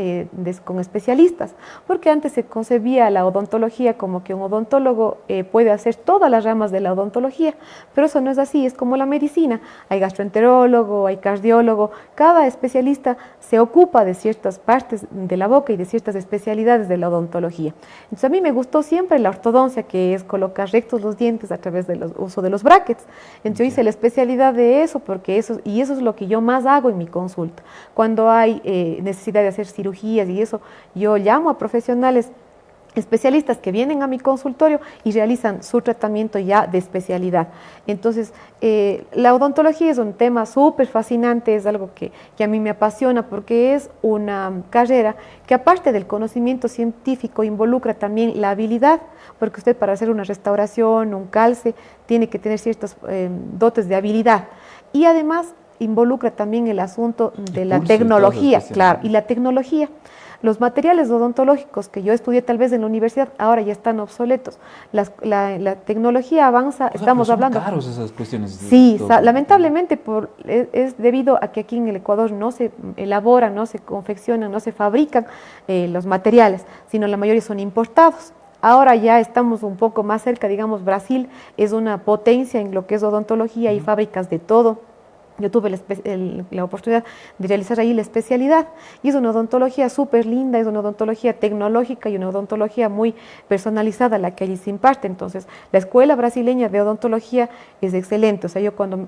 con especialistas, porque antes se concebía la odontología como que un odontólogo puede hacer todas las ramas de la odontología, pero eso no es así. Es como la medicina: hay gastroenterólogo, hay cardiólogo, cada especialista se ocupa de ciertas partes de la boca y de ciertas especialidades de la odontología. Entonces a mí me gustó siempre la ortodoncia, que es colocar rectos los dientes a través del uso de los brackets. Entonces yo hice la especialidad de eso, porque eso es lo que yo más hago en mi consulta. Cuando hay necesidad de hacer cirugías y eso, yo llamo a profesionales especialistas que vienen a mi consultorio y realizan su tratamiento ya de especialidad. Entonces, la odontología es un tema súper fascinante, es algo que a mí me apasiona, porque es una carrera que, aparte del conocimiento científico, involucra también la habilidad, porque usted, para hacer una restauración, un calce, tiene que tener ciertos dotes de habilidad. Y además involucra también el asunto de la tecnología, claro, y la tecnología. Los materiales odontológicos que yo estudié tal vez en la universidad ahora ya están obsoletos. La tecnología avanza, estamos hablando... Son caros esas cuestiones. Sí, lamentablemente es debido a que aquí en el Ecuador no se elaboran, no se confeccionan, no se fabrican los materiales, sino la mayoría son importados. Ahora ya estamos un poco más cerca, digamos, Brasil es una potencia en lo que es odontología, y fábricas de todo. Yo tuve la oportunidad de realizar ahí la especialidad, y es una odontología súper linda, es una odontología tecnológica y una odontología muy personalizada la que allí se imparte. Entonces, la escuela brasileña de odontología es excelente. O sea, yo cuando...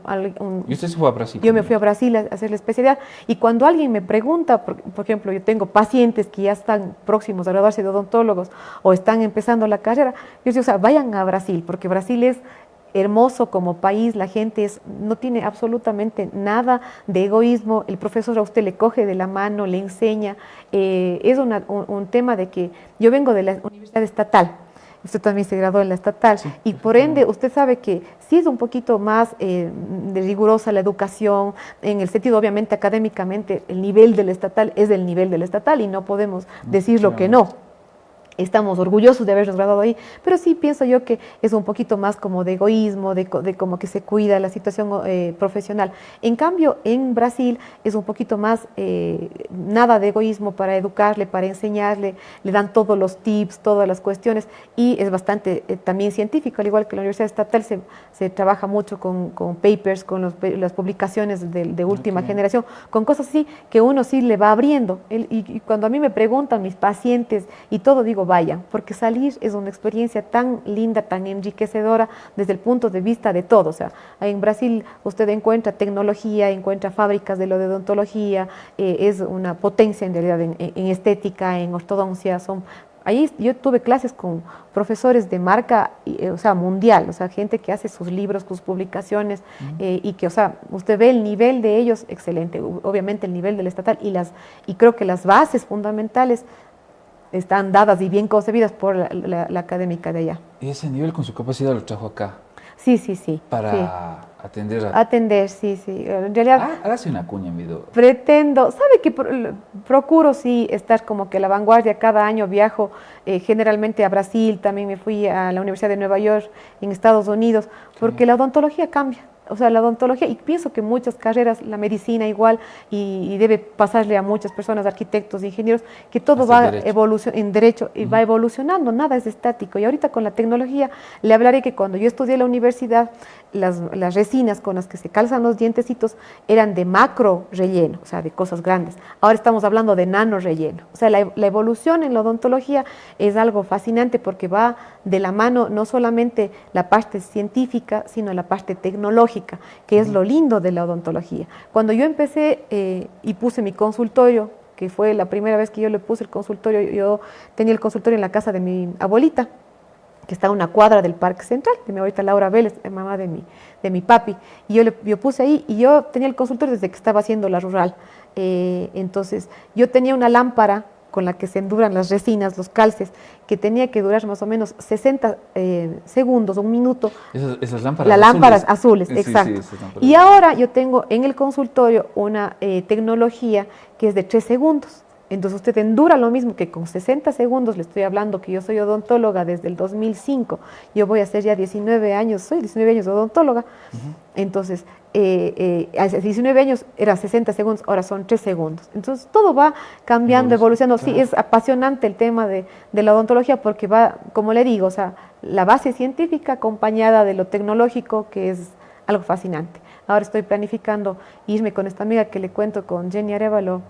¿Y usted se fue a Brasil? Yo me fui a Brasil a hacer la especialidad, y cuando alguien me pregunta, por ejemplo, yo tengo pacientes que ya están próximos a graduarse de odontólogos o están empezando la carrera, yo digo, o sea, vayan a Brasil, porque Brasil es hermoso como país, la gente no tiene absolutamente nada de egoísmo, el profesor a usted le coge de la mano, le enseña. Es un tema de que yo vengo de la universidad estatal, usted también se graduó en la estatal, sí, y por ende usted sabe que sí es un poquito más de rigurosa la educación, en el sentido, obviamente, académicamente el nivel del estatal es el nivel del estatal y no podemos decir lo que no. Estamos orgullosos de habernos graduado ahí, pero sí pienso yo que es un poquito más como de egoísmo, de como que se cuida la situación profesional. En cambio, en Brasil es un poquito más nada de egoísmo para educarle, para enseñarle, le dan todos los tips, todas las cuestiones y es bastante también científico, al igual que la Universidad Estatal se trabaja mucho con papers, con las publicaciones de última generación, con cosas así que uno sí le va abriendo. Y cuando a mí me preguntan mis pacientes y todo, digo, vayan, porque salir es una experiencia tan linda, tan enriquecedora desde el punto de vista de todo. O sea, en Brasil usted encuentra tecnología, encuentra fábricas de lo de odontología, es una potencia en realidad en estética, en ortodoncia. Ahí yo tuve clases con profesores de marca, o sea, mundial, o sea, gente que hace sus libros, sus publicaciones, y que, o sea, usted ve el nivel de ellos, excelente, obviamente el nivel del estatal, y creo que las bases fundamentales están dadas y bien concebidas por la académica de allá. Y ese nivel con su capacidad lo trajo acá. Sí, sí, sí. Para sí. atender a... Atender, sí, sí. En realidad... hágase una cuña en video. Pretendo, sabe que procuro sí estar como que a la vanguardia. Cada año viajo generalmente a Brasil, también me fui a la Universidad de Nueva York en Estados Unidos, porque la odontología cambia. O sea, la odontología, y pienso que muchas carreras, la medicina igual, y debe pasarle a muchas personas, arquitectos, ingenieros, que todo va en derecho y va evolucionando, nada es estático. Y ahorita con la tecnología, le hablaré que cuando yo estudié en la universidad, las resinas con las que se calzan los dientecitos eran de macro relleno, o sea, de cosas grandes. Ahora estamos hablando de nano relleno. O sea, la evolución en la odontología es algo fascinante porque va de la mano no solamente la parte científica, sino la parte tecnológica, que es lo lindo de la odontología. Cuando yo empecé y puse mi consultorio, que fue la primera vez que yo le puse el consultorio, yo tenía el consultorio en la casa de mi abuelita, que está a una cuadra del Parque Central, de mi abuelita Laura Vélez, mamá de mi papi, y yo puse ahí, y yo tenía el consultorio desde que estaba haciendo la rural. Entonces, yo tenía una lámpara con la que se enduran las resinas, los calces, que tenía que durar más o menos 60 segundos, un minuto. Esas lámparas las azules. Lámparas azules, exacto. Sí, y ahora yo tengo en el consultorio una tecnología que es de 3 segundos. Entonces usted endura lo mismo que con 60 segundos, le estoy hablando que yo soy odontóloga desde el 2005, yo voy a hacer ya 19 años, soy 19 años odontóloga, entonces hace 19 años era 60 segundos, ahora son 3 segundos. Entonces todo va cambiando, evolucionando. Claro. Sí, es apasionante el tema de la odontología porque va, como le digo, o sea, la base científica acompañada de lo tecnológico, que es algo fascinante. Ahora estoy planificando irme con esta amiga que le cuento, con Jenny Arevalo,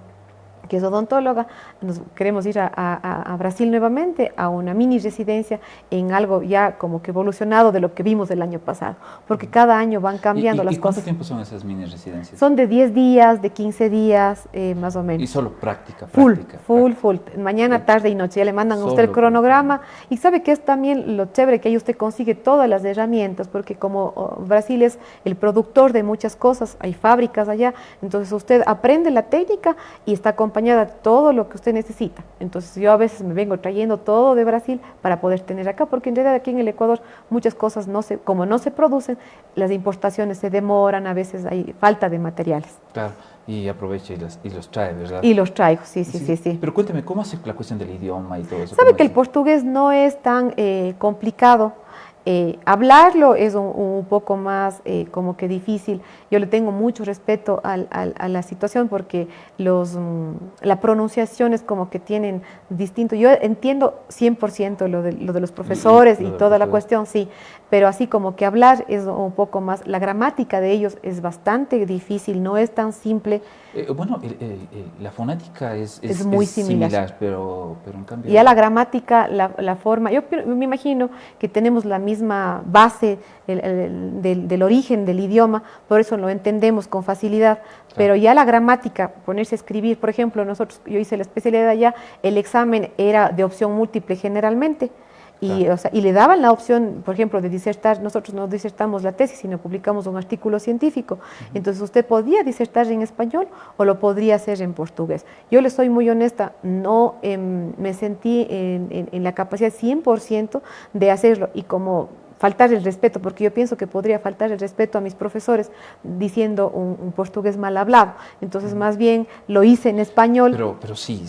que es odontóloga. Nos queremos ir a Brasil nuevamente, a una mini residencia en algo ya como que evolucionado de lo que vimos el año pasado, porque cada año van cambiando las cosas. ¿Y cuánto tiempo son esas mini residencias? Son de 10 días, de 15 días, más o menos. Y solo práctica. Full. Mañana, tarde y noche. Ya le mandan a usted el cronograma. Y sabe que es también lo chévere que ahí usted consigue todas las herramientas, porque como Brasil es el productor de muchas cosas, hay fábricas allá, entonces usted aprende la técnica y está acompañada de todo lo que usted necesita. Entonces yo a veces me vengo trayendo todo de Brasil para poder tener acá, porque en realidad aquí en el Ecuador muchas cosas como no se producen, las importaciones se demoran, a veces hay falta de materiales. Claro, y aprovecha y los trae, ¿verdad? Y los traigo, sí. Pero cuéntame, ¿cómo hace la cuestión del idioma y todo eso? ¿Sabe que el portugués no es tan complicado? Hablarlo es un poco más como que difícil. Yo le tengo mucho respeto a la situación porque la pronunciación es como que tienen distinto. Yo entiendo 100% lo de los profesores y toda la cuestión, sí, pero así como que hablar es un poco más. La gramática de ellos es bastante difícil, no es tan simple. Bueno, la fonética es muy similar, pero en cambio... Ya la gramática, la forma, yo me imagino que tenemos la misma base del origen del idioma, por eso lo entendemos con facilidad, claro. Pero ya la gramática, ponerse a escribir, por ejemplo, yo hice la especialidad allá, el examen era de opción múltiple generalmente, y, claro. Y le daban la opción, por ejemplo, de disertar. Nosotros no disertamos la tesis, sino publicamos un artículo científico. Entonces usted podía disertar en español o lo podría hacer en portugués. Yo le soy muy honesta, no me sentí en la capacidad 100% de hacerlo, y como faltar el respeto, porque yo pienso que podría faltar el respeto a mis profesores diciendo un portugués mal hablado. Entonces, más bien lo hice en español. Pero sí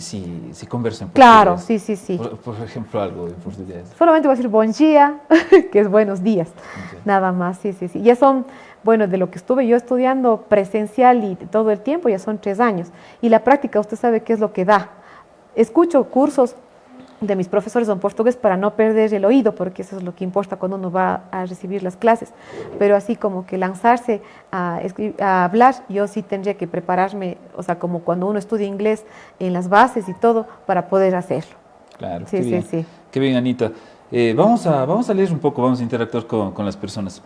conversa en Claro, portugués. sí. Por ejemplo, algo de portugués. Solamente voy a decir bom dia, que es buenos días, Okay. nada más, sí. Ya son, bueno, de lo que estuve yo estudiando presencial y todo el tiempo, ya son 3 años. Y la práctica, usted sabe qué es lo que da. Escucho cursos de mis profesores en portugués para no perder el oído, porque eso es lo que importa cuando uno va a recibir las clases. Pero así como que lanzarse a hablar, yo sí tendría que prepararme, o sea, como cuando uno estudia inglés en las bases y todo, para poder hacerlo. Claro, Sí, qué bien. sí. Qué bien, Anita. Vamos a leer un poco, vamos a interactuar con las personas.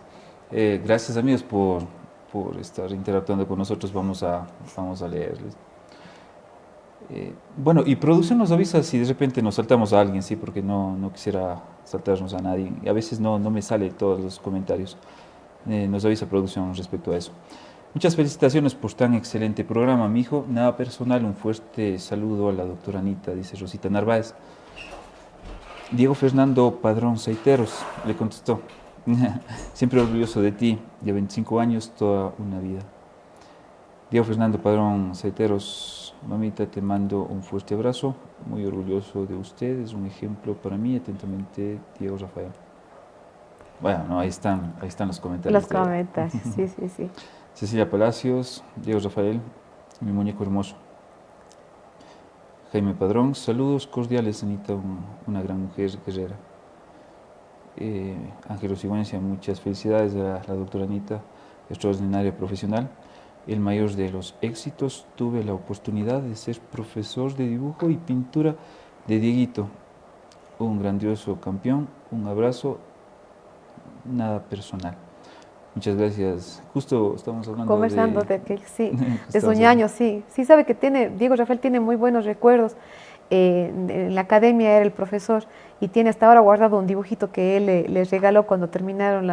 Gracias, amigos, por estar interactuando con nosotros. Vamos a leerles. Bueno, y producción nos avisa si de repente nos saltamos a alguien, sí, porque no quisiera saltarnos a nadie. Y a veces no me sale todos los comentarios. Nos avisa producción respecto a eso. Muchas felicitaciones por tan excelente programa, mi hijo. Nada personal, un fuerte saludo a la doctora Anita, dice Rosita Narváez. Diego Fernando Padrón Seiteros le contestó. Siempre orgulloso de ti, de 25 años, toda una vida. Diego Fernando Padrón Seiteros, mamita, te mando un fuerte abrazo, muy orgulloso de usted, es un ejemplo para mí, atentamente, Diego Rafael. Bueno, no, ahí están los comentarios. Los comentarios, sí. Cecilia Palacios, Diego Rafael, mi muñeco hermoso. Jaime Padrón, saludos cordiales, Anita, una gran mujer guerrera. Ángelo Sigüencia, muchas felicidades a la doctora Anita, extraordinaria profesional. El mayor de los éxitos, tuve la oportunidad de ser profesor de dibujo y pintura de Dieguito, un grandioso campeón, un abrazo, nada personal. Muchas gracias. Justo estamos hablando conversando de que sí, de estamos su ñaño, sí. Sí sabe que Diego Rafael tiene muy buenos recuerdos. En la academia era el profesor y tiene hasta ahora guardado un dibujito que él les regaló cuando terminaron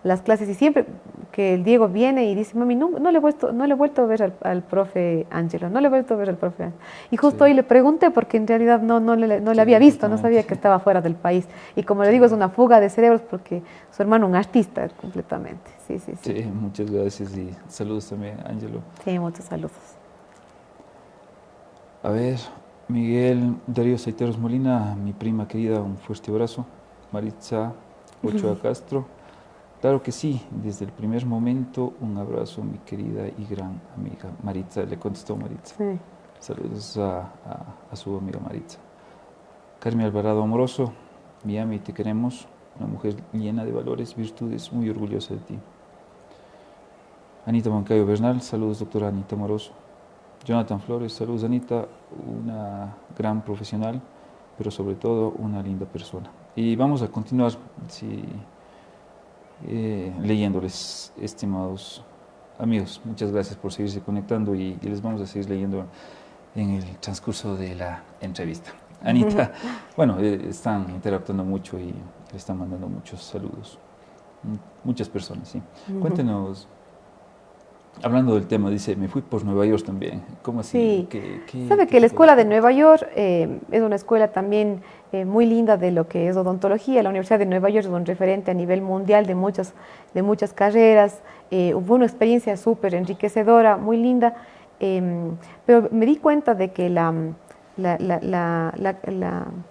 las clases. Y siempre que el Diego viene y dice, mami, no le he vuelto a ver al profe Ángelo, no le he vuelto a ver al profe Ángelo. Y justo hoy le pregunté porque en realidad no le había visto, no sabía que estaba fuera del país. Y como le digo, es una fuga de cerebros porque su hermano un artista completamente. Sí. Sí, muchas gracias y saludos también, Ángelo. Sí, muchos saludos. A ver, Miguel Darío Saiteros Molina, mi prima querida, un fuerte abrazo. Maritza Ochoa Castro, claro que sí, desde el primer momento, un abrazo, mi querida y gran amiga Maritza, le contestó Maritza. Sí. Saludos a su amiga Maritza. Carmen Alvarado Amoroso, Miami, te queremos, una mujer llena de valores, virtudes, muy orgullosa de ti. Anita Moncayo Bernal, saludos doctora Anita Amoroso. Jonathan Flores, saludos Anita, una gran profesional, pero sobre todo una linda persona. Y vamos a continuar leyéndoles, estimados amigos. Muchas gracias por seguirse conectando y les vamos a seguir leyendo en el transcurso de la entrevista. Anita, bueno, están interactuando mucho y le están mandando muchos saludos. Muchas personas, sí. Cuéntenos. Hablando del tema, dice, me fui por Nueva York también. ¿Cómo así? Sí. Sabe que la escuela de Nueva York es una escuela también muy linda de lo que es odontología. La Universidad de Nueva York es un referente a nivel mundial de muchas carreras. Hubo una experiencia súper enriquecedora, muy linda. Pero me di cuenta de que la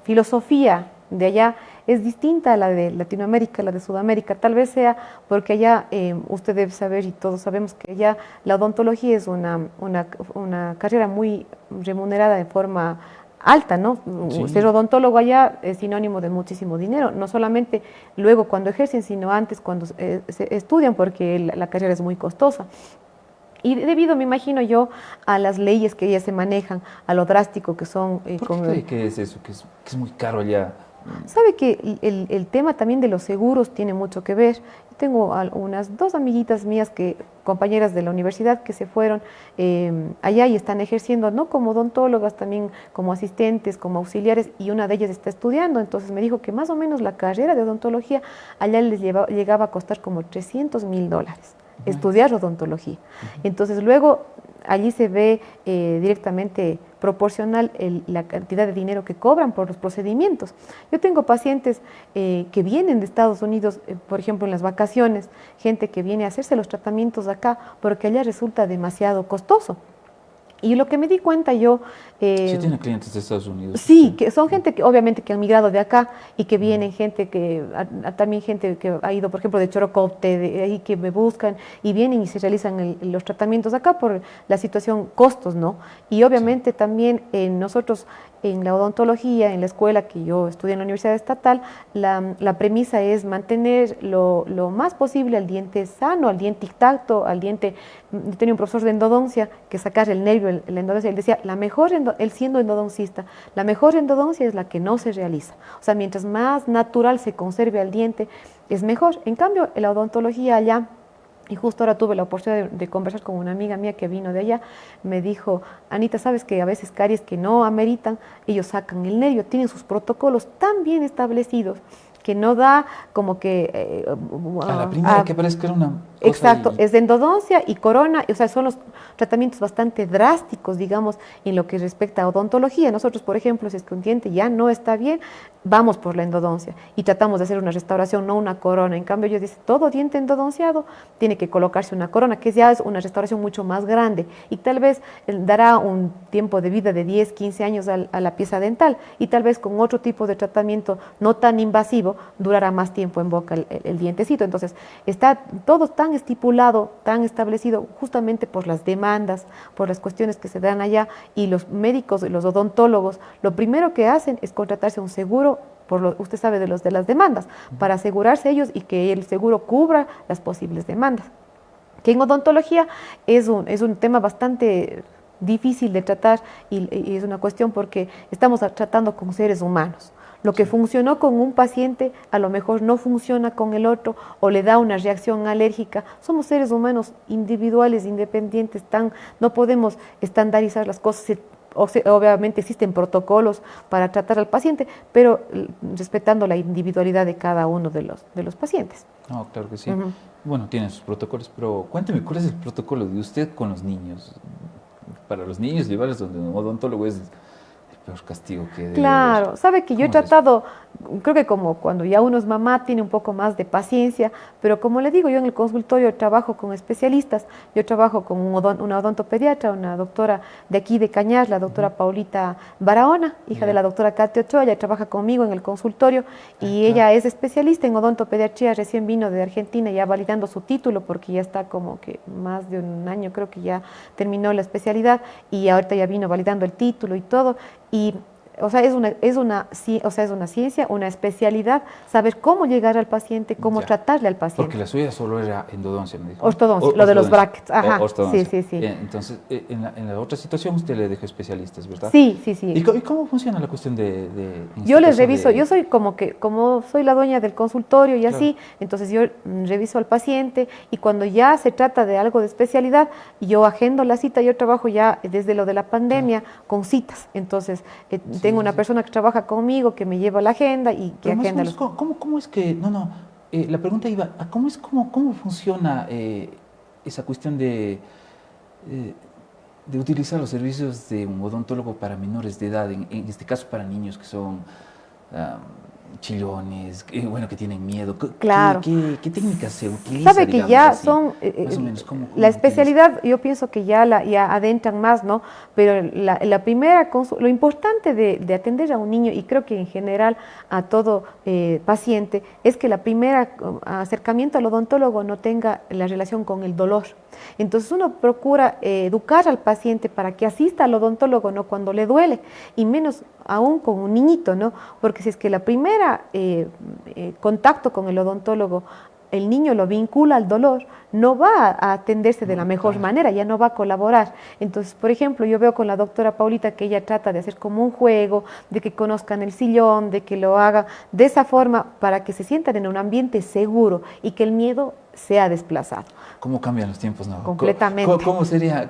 filosofía de allá es distinta a la de Latinoamérica, la de Sudamérica. Tal vez sea porque allá, usted debe saber y todos sabemos que allá la odontología es una carrera muy remunerada de forma alta, ¿no? Sí. Ser odontólogo allá es sinónimo de muchísimo dinero, no solamente luego cuando ejercen, sino antes cuando se estudian, porque la carrera es muy costosa. Y debido, me imagino yo, a las leyes que ya se manejan, a lo drástico que son... ¿Por qué cree que es eso, que es muy caro allá? Sabe que el tema también de los seguros tiene mucho que ver. Yo tengo unas 2 amiguitas mías, compañeras de la universidad, que se fueron allá y están ejerciendo, no como odontólogas, también como asistentes, como auxiliares, y una de ellas está estudiando. Entonces me dijo que más o menos la carrera de odontología allá les llegaba a costar como $300,000. estudiar odontología. Entonces luego allí se ve directamente proporcional la cantidad de dinero que cobran por los procedimientos. Yo tengo pacientes que vienen de Estados Unidos, por ejemplo, en las vacaciones, gente que viene a hacerse los tratamientos acá porque allá resulta demasiado costoso. Y lo que me di cuenta yo... ¿Sí tiene clientes de Estados Unidos? Sí, que son gente que obviamente que han migrado de acá y que vienen gente que, también gente que ha ido, por ejemplo, de Chorocopte, de ahí que me buscan y vienen y se realizan los tratamientos acá por la situación costos, ¿no? Y obviamente también nosotros en la odontología, en la escuela que yo estudié en la Universidad Estatal, la premisa es mantener lo más posible al diente sano, al diente intacto, al diente... Yo tenía un profesor de endodoncia que sacar el nervio, la endodoncia, él decía, él siendo endodoncista, la mejor endodoncia es la que no se realiza. O sea, mientras más natural se conserve al diente, es mejor. En cambio, en la odontología allá, y justo ahora tuve la oportunidad de conversar con una amiga mía que vino de allá, me dijo, Anita, ¿sabes que a veces caries que no ameritan, ellos sacan el nervio, tienen sus protocolos tan bien establecidos que no da como que... a la primera que parece que era una cosa. Exacto, es de endodoncia y corona, o sea, son los tratamientos bastante drásticos, digamos, en lo que respecta a odontología. Nosotros, por ejemplo, si es que un diente ya no está bien, vamos por la endodoncia y tratamos de hacer una restauración, no una corona. En cambio, ellos dicen, todo diente endodonciado tiene que colocarse una corona, que ya es una restauración mucho más grande y tal vez dará un tiempo de vida de 10, 15 años a la pieza dental y tal vez con otro tipo de tratamiento no tan invasivo durará más tiempo en boca el dientecito. Entonces, está todo tan estipulado, tan establecido justamente por las demandas, por las cuestiones que se dan allá y los médicos, los odontólogos, lo primero que hacen es contratarse un seguro, usted sabe de las demandas, para asegurarse ellos y que el seguro cubra las posibles demandas. Que en odontología es un tema bastante difícil de tratar y es una cuestión porque estamos tratando con seres humanos. Lo que funcionó con un paciente a lo mejor no funciona con el otro o le da una reacción alérgica. Somos seres humanos individuales, independientes, no podemos estandarizar las cosas. Obviamente existen protocolos para tratar al paciente, pero respetando la individualidad de cada uno de los pacientes. No, claro que sí. Bueno, tienen sus protocolos, pero cuénteme, ¿cuál es el protocolo de usted con los niños? Para los niños, llevarles donde un odontólogo es... peor castigo que... Claro, sabe que yo he tratado, creo que como cuando ya uno es mamá tiene un poco más de paciencia, pero como le digo, yo en el consultorio trabajo con especialistas, yo trabajo con una odontopediatra, una doctora de aquí de Cañar, la doctora Paulita Barahona, hija de la doctora Katia Ochoa, ella trabaja conmigo en el consultorio y ella es especialista en odontopediatría, recién vino de Argentina ya validando su título porque ya está como que más de un año, creo que ya terminó la especialidad y ahorita ya vino validando el título y todo. Y, o sea, es una ciencia, una especialidad, saber cómo llegar al paciente, cómo tratarle al paciente. Porque la suya solo era endodoncia, me dijo. Ortodoncia, lo de los brackets. Ajá, ortodoncia. Sí. Entonces, en la otra situación usted le dejó especialistas, ¿verdad? Sí. ¿Y cómo funciona la cuestión de yo les reviso, yo soy como soy la dueña del consultorio y así, entonces yo reviso al paciente y cuando ya se trata de algo de especialidad, yo agendo la cita, yo trabajo ya desde lo de la pandemia con citas, entonces tengo una persona que trabaja conmigo, que me lleva la agenda y que agenda los... ¿Cómo es que, la pregunta iba, ¿cómo funciona esa cuestión de utilizar los servicios de un odontólogo para menores de edad, en este caso para niños que son chillones, que tienen miedo? Claro. ¿Qué técnicas se utilizan? Sabe que ya así? son, Más o menos, ¿cómo la especialidad yo pienso que ya adentran más, ¿no? Pero la primera, lo importante de atender a un niño, y creo que en general a todo paciente, es que la primera acercamiento al odontólogo no tenga la relación con el dolor. Entonces uno procura educar al paciente para que asista al odontólogo, ¿no? Cuando le duele, y menos aún con un niñito, ¿no? Porque si es que la primera contacto con el odontólogo el niño lo vincula al dolor, no va a atenderse de la mejor manera, ya no va a colaborar. Entonces, por ejemplo, yo veo con la doctora Paulita que ella trata de hacer como un juego, de que conozcan el sillón, de que lo haga de esa forma para que se sientan en un ambiente seguro y que el miedo se ha desplazado. ¿Cómo cambian los tiempos, no? Completamente.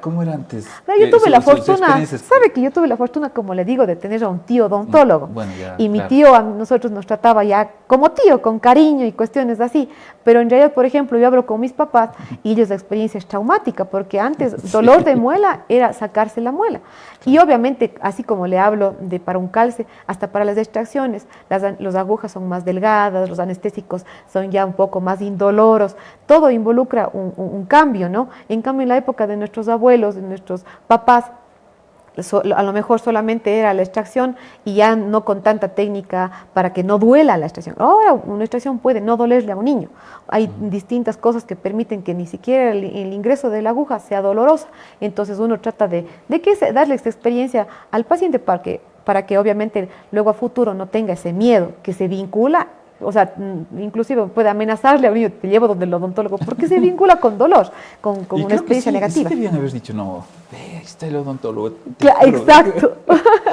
¿Cómo era antes? No, yo tuve la fortuna, sabe que yo tuve la fortuna, como le digo, de tener a un tío odontólogo. Bueno, ya, y mi tío a nosotros nos trataba ya como tío, con cariño y cuestiones así. Pero en realidad, por ejemplo, yo hablo con mis papás y ellos la experiencia es traumática, porque antes dolor de muela era sacarse la muela. Y obviamente, así como le hablo de para un calce, hasta para las extracciones, las agujas son más delgadas, los anestésicos son ya un poco más indoloros, todo involucra un cambio, ¿no? En cambio, en la época de nuestros abuelos, de nuestros papás, a lo mejor solamente era la extracción y ya no con tanta técnica para que no duela la extracción. Ahora una extracción puede no dolerle a un niño. Hay distintas cosas que permiten que ni siquiera el ingreso de la aguja sea dolorosa. Entonces uno trata de darle esta experiencia al paciente para que obviamente luego a futuro no tenga ese miedo que se vincula. O sea, inclusive puede amenazarle a un niño, te llevo donde el odontólogo, porque se vincula con dolor, con una experiencia negativa. Sí debían haber dicho, no, ahí está el odontólogo. Exacto.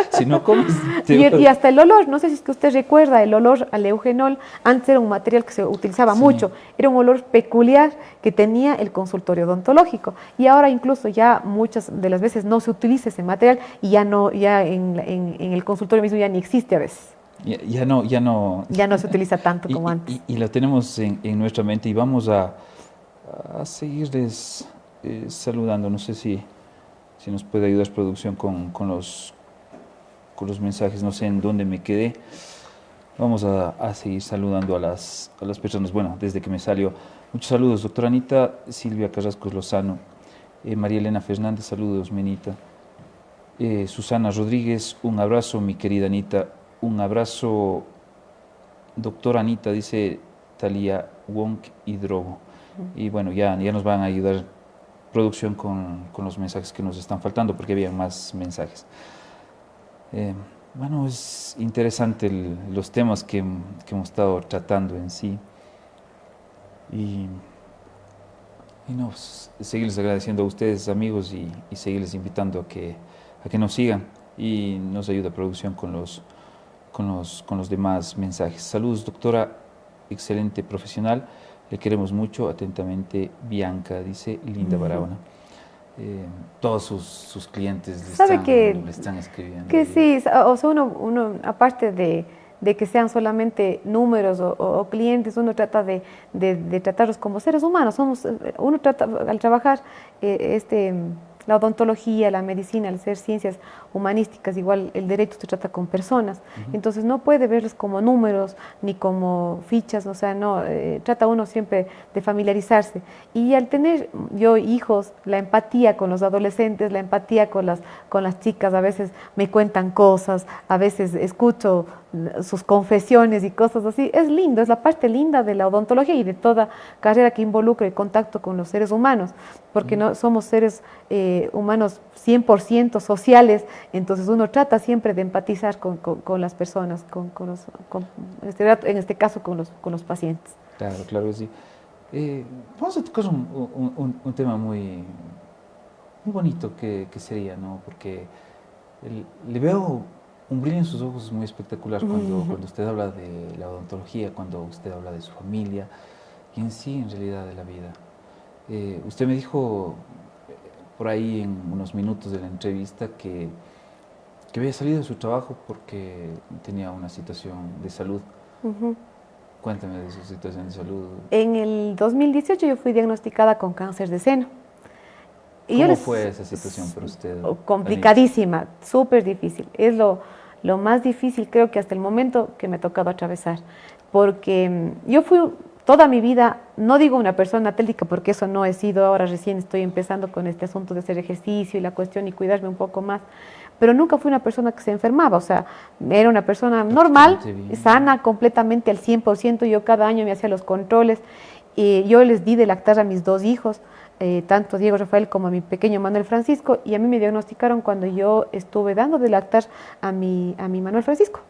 Si no comes... Y hasta el olor, no sé si es que usted recuerda, el olor al eugenol, antes era un material que se utilizaba mucho, era un olor peculiar que tenía el consultorio odontológico, y ahora incluso ya muchas de las veces no se utiliza ese material, y ya en el consultorio mismo ya ni existe a veces. Ya no se utiliza tanto como antes. Y lo tenemos en nuestra mente y vamos a seguirles saludando. No sé si nos puede ayudar producción con los mensajes, no sé en dónde me quedé. Vamos a seguir saludando a las personas. Bueno, desde que me salió. Muchos saludos, doctora Anita, Silvia Carrasco Lozano, María Elena Fernández, saludos, Menita. Susana Rodríguez, un abrazo, mi querida Anita. Un abrazo, doctora Anita, dice Talía Wong y Drobo. Y bueno, ya nos van a ayudar producción con los mensajes que nos están faltando, porque había más mensajes. Bueno, es interesante los temas que hemos estado tratando en sí. Y seguirles agradeciendo a ustedes, amigos, y seguirles invitando a que nos sigan y nos ayude a producción con los demás mensajes. Saludos, doctora, excelente profesional, le queremos mucho, atentamente, Bianca, dice Linda Barahona. Todos sus clientes le están escribiendo. Que sí, o sea, uno aparte de que sean solamente números o clientes, uno trata de tratarlos como seres humanos. Uno trata, al trabajar la odontología, la medicina, al ser ciencias humanísticas, igual el derecho se trata con personas. Entonces no puede verlos como números ni como fichas, o sea, no, trata uno siempre de familiarizarse. Y al tener yo hijos, la empatía con los adolescentes, la empatía con las chicas, a veces me cuentan cosas, a veces escucho sus confesiones y cosas así, es lindo, es la parte linda de la odontología y de toda carrera que involucre el contacto con los seres humanos, porque no somos seres humanos 100% sociales, entonces uno trata siempre de empatizar con las personas, en este caso con los pacientes. Claro que sí. Vamos a tocar un tema muy bonito que sería, ¿no? Porque le veo un brillo en sus ojos muy espectacular cuando usted habla de la odontología, cuando usted habla de su familia y en sí, en realidad, de la vida. Usted me dijo por ahí en unos minutos de la entrevista que había salido de su trabajo porque tenía una situación de salud. Cuéntame de su situación de salud. En el 2018 yo fui diagnosticada con cáncer de seno. ¿Cómo fue esa situación para usted? Complicadísima, súper difícil. Es lo más difícil, creo que hasta el momento que me ha tocado atravesar. Porque yo fui toda mi vida, no digo una persona atlética porque eso no he sido, ahora recién estoy empezando con este asunto de hacer ejercicio y la cuestión y cuidarme un poco más, pero nunca fui una persona que se enfermaba, o sea, era una persona normal, sana, completamente al 100%, yo cada año me hacía los controles, y yo les di de lactar a mis dos hijos, tanto a Diego Rafael como a mi pequeño Manuel Francisco, y a mí me diagnosticaron cuando yo estuve dando de lactar a mi Manuel Francisco.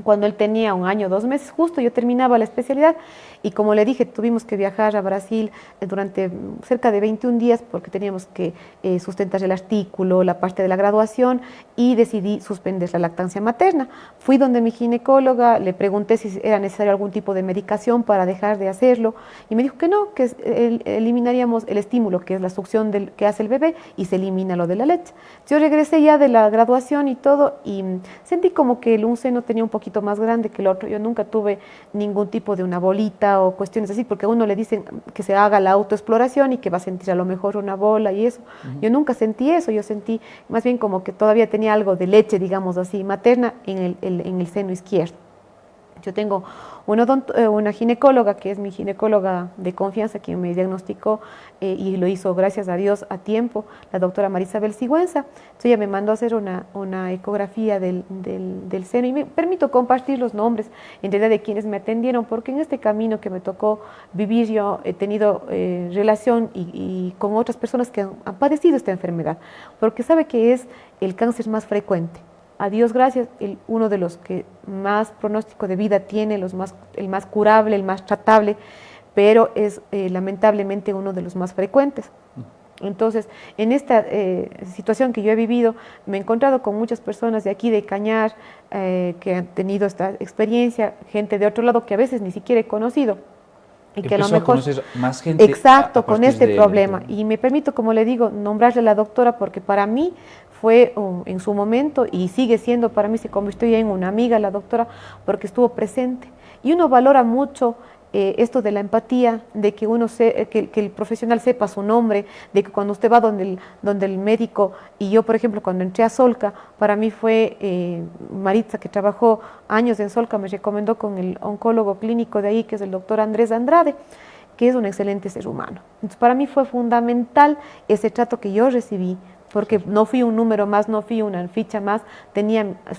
cuando él tenía 1 año, 2 meses, justo yo terminaba la especialidad y como le dije, tuvimos que viajar a Brasil durante cerca de 21 días porque teníamos que sustentar el artículo, la parte de la graduación y decidí suspender la lactancia materna. Fui donde mi ginecóloga, le pregunté si era necesario algún tipo de medicación para dejar de hacerlo y me dijo que no, que eliminaríamos el estímulo, que es la succión que hace el bebé y se elimina lo de la leche. Yo regresé ya de la graduación y todo y sentí como que un seno tenía un poquito más grande que el otro. Yo nunca tuve ningún tipo de una bolita o cuestiones así, porque a uno le dicen que se haga la autoexploración y que va a sentir a lo mejor una bola y eso. Yo nunca sentí eso, yo sentí más bien como que todavía tenía algo de leche, digamos así, materna en el seno izquierdo. Yo tengo una ginecóloga, que es mi ginecóloga de confianza, quien me diagnosticó y lo hizo, gracias a Dios, a tiempo, la doctora Marisabel Sigüenza. Entonces ella me mandó a hacer una ecografía del seno y me permito compartir los nombres en realidad de quienes me atendieron, porque en este camino que me tocó vivir yo he tenido relación y con otras personas que han padecido esta enfermedad, porque sabe que es el cáncer más frecuente. A Dios gracias, uno de los que más pronóstico de vida tiene, el más curable, el más tratable, pero es lamentablemente uno de los más frecuentes. Entonces, en esta situación que yo he vivido, me he encontrado con muchas personas de aquí, de Cañar, que han tenido esta experiencia, gente de otro lado que a veces ni siquiera he conocido. Y que a lo mejor, a conocer más gente. Exacto, con este problema. Y me permito, como le digo, nombrarle a la doctora porque para mí fue en su momento y sigue siendo, para mí se convirtió ya en una amiga la doctora porque estuvo presente. Y uno valora mucho esto de la empatía, de que que el profesional sepa su nombre, de que cuando usted va donde el médico, y yo por ejemplo cuando entré a Solca, para mí fue Maritza, que trabajó años en Solca, me recomendó con el oncólogo clínico de ahí, que es el doctor Andrés Andrade, que es un excelente ser humano. Entonces para mí fue fundamental ese trato que yo recibí, porque no fui un número más, no fui una ficha más,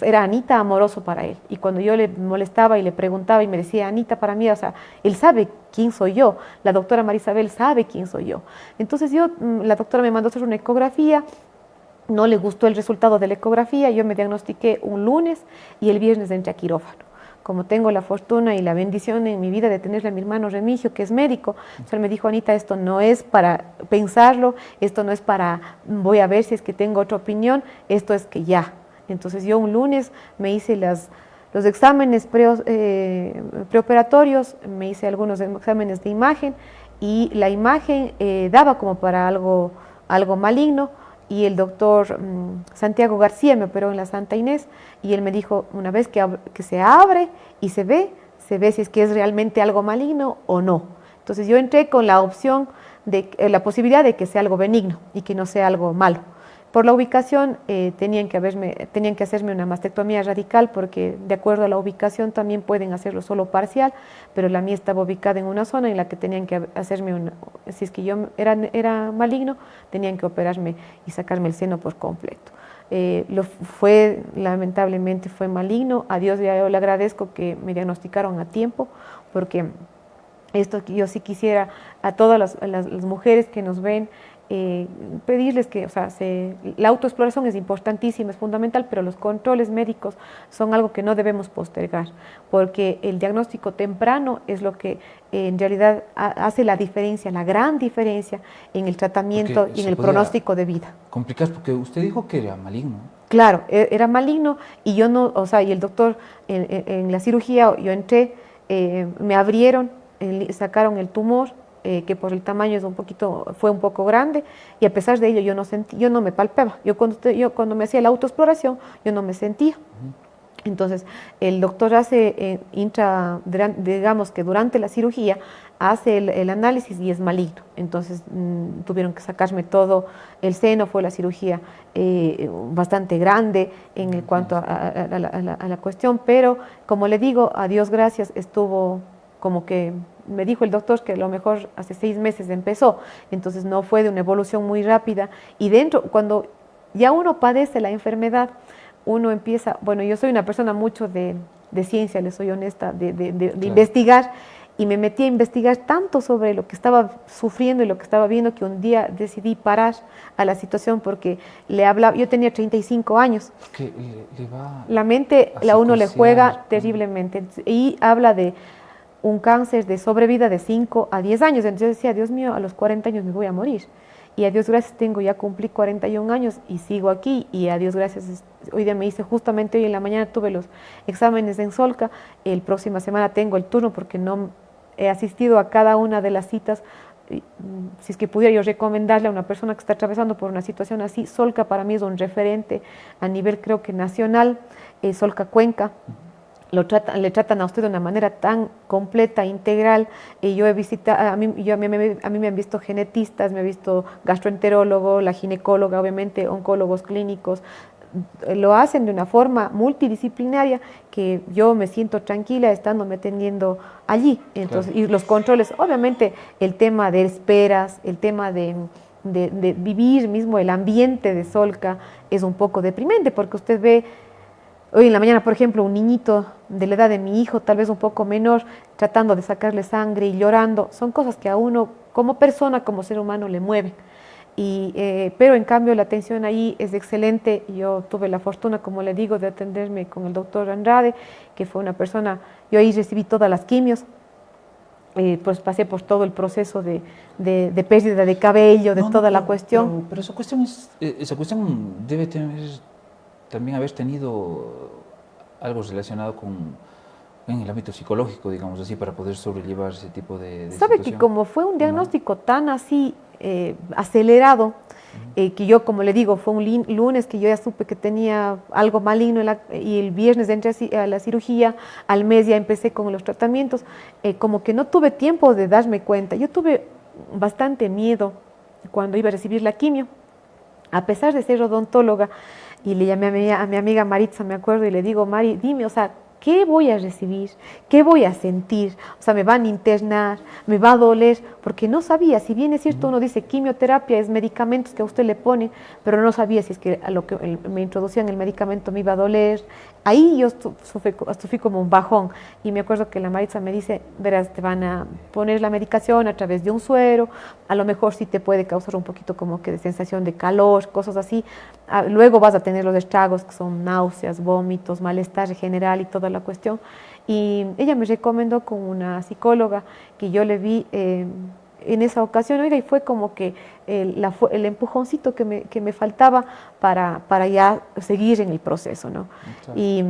era Anita amoroso para él. Y cuando yo le molestaba y le preguntaba y me decía, Anita para mí, o sea, él sabe quién soy yo, la doctora Marisabel sabe quién soy yo. Entonces la doctora me mandó a hacer una ecografía, no le gustó el resultado de la ecografía, yo me diagnostiqué un lunes y el viernes entré a quirófano. Como tengo la fortuna y la bendición en mi vida de tenerle a mi hermano Remigio, que es médico, él me dijo, Anita, esto no es para pensarlo, esto no es para, voy a ver si es que tengo otra opinión, esto es que ya. Entonces yo un lunes me hice los exámenes preoperatorios, me hice algunos exámenes de imagen y la imagen daba como para algo maligno. Y el doctor Santiago García me operó en la Santa Inés y él me dijo, una vez que se abre y se ve si es que es realmente algo maligno o no. Entonces yo entré con la opción la posibilidad de que sea algo benigno y que no sea algo malo. Por la ubicación tenían que hacerme una mastectomía radical porque de acuerdo a la ubicación también pueden hacerlo solo parcial, pero la mía estaba ubicada en una zona en la que tenían que hacerme si es que yo era maligno, tenían que operarme y sacarme el seno por completo. Lamentablemente fue maligno, a Dios yo le agradezco que me diagnosticaron a tiempo porque esto yo sí quisiera a todas las mujeres que nos ven, pedirles que, o sea, la autoexploración es importantísima, es fundamental, pero los controles médicos son algo que no debemos postergar, porque el diagnóstico temprano es lo que en realidad hace la diferencia, la gran diferencia en el tratamiento y en el pronóstico de vida. Complicar, porque usted dijo que era maligno. Claro, era maligno y yo no, o sea, y el doctor en la cirugía, yo entré, me abrieron, sacaron el tumor, que por el tamaño fue un poco grande y a pesar de ello yo no me palpaba. Yo cuando me hacía la autoexploración yo no me sentía. Entonces el doctor hace digamos que durante la cirugía hace el análisis y es maligno. Entonces tuvieron que sacarme todo el seno, fue la cirugía bastante grande en cuanto a la cuestión, pero como le digo, a Dios gracias, estuvo como que me dijo el doctor que a lo mejor hace 6 meses empezó, entonces no fue de una evolución muy rápida y cuando ya uno padece la enfermedad, uno empieza, bueno, yo soy una persona mucho de ciencia, le soy honesta, de investigar y me metí a investigar tanto sobre lo que estaba sufriendo y lo que estaba viendo que un día decidí parar a la situación porque le hablaba, yo tenía 35 años. Que le va La mente a a uno le juega psicosear. terriblemente y habla de un cáncer de sobrevida de 5 a 10 años. Entonces yo decía, Dios mío, a los 40 años me voy a morir. Y a Dios gracias ya cumplí 41 años y sigo aquí. Y a Dios gracias, hoy día me hice, justamente hoy en la mañana tuve los exámenes en Solca. El próxima semana tengo el turno porque no he asistido a cada una de las citas. Si es que pudiera yo recomendarle a una persona que está atravesando por una situación así, Solca para mí es un referente a nivel creo que nacional, Solca Cuenca. Le tratan a usted de una manera tan completa, integral. Yo he visitado, a mí me han visto genetistas, me he visto gastroenterólogo, la ginecóloga, obviamente, oncólogos clínicos. Lo hacen de una forma multidisciplinaria que yo me siento tranquila estándome atendiendo allí. Entonces, claro. Y los controles, obviamente, el tema de esperas, el tema de vivir mismo el ambiente de Solca es un poco deprimente porque usted ve. Hoy en la mañana, por ejemplo, un niñito de la edad de mi hijo, tal vez un poco menor, tratando de sacarle sangre y llorando, son cosas que a uno como persona, como ser humano, le mueven. Pero en cambio la atención ahí es excelente. Yo tuve la fortuna, como le digo, de atenderme con el doctor Andrade, que fue una persona, yo ahí recibí todas las quimios, pues pasé por todo el proceso de pérdida de cabello, de toda la cuestión. Pero esa cuestión debe también haber tenido algo relacionado en el ámbito psicológico, digamos así, para poder sobrellevar ese tipo de ¿Sabe situación? Que como fue un diagnóstico tan así acelerado, que yo, como le digo, fue un lunes que yo ya supe que tenía algo maligno y el viernes entré a la cirugía, al mes ya empecé con los tratamientos, como que no tuve tiempo de darme cuenta. Yo tuve bastante miedo cuando iba a recibir la quimio, a pesar de ser odontóloga. Y le llamé a mi amiga Maritza, me acuerdo, y le digo, Mari, dime, o sea, ¿qué voy a recibir? ¿Qué voy a sentir? O sea, ¿me van a internar? ¿Me va a doler? Porque no sabía, si bien es cierto, uno dice quimioterapia, es medicamentos que a usted le ponen, pero no sabía si es que a lo que me introducían el medicamento me iba a doler. Ahí yo sufrí como un bajón. Y me acuerdo que la Maritza me dice, verás, te van a poner la medicación a través de un suero, a lo mejor sí te puede causar un poquito como que de sensación de calor, cosas así. Luego vas a tener los estragos que son náuseas, vómitos, malestar general y toda la cuestión. Y ella me recomendó con una psicóloga que yo le vi en esa ocasión, oiga, y fue como que el empujoncito que me faltaba para ya seguir en el proceso, ¿no? Claro. Y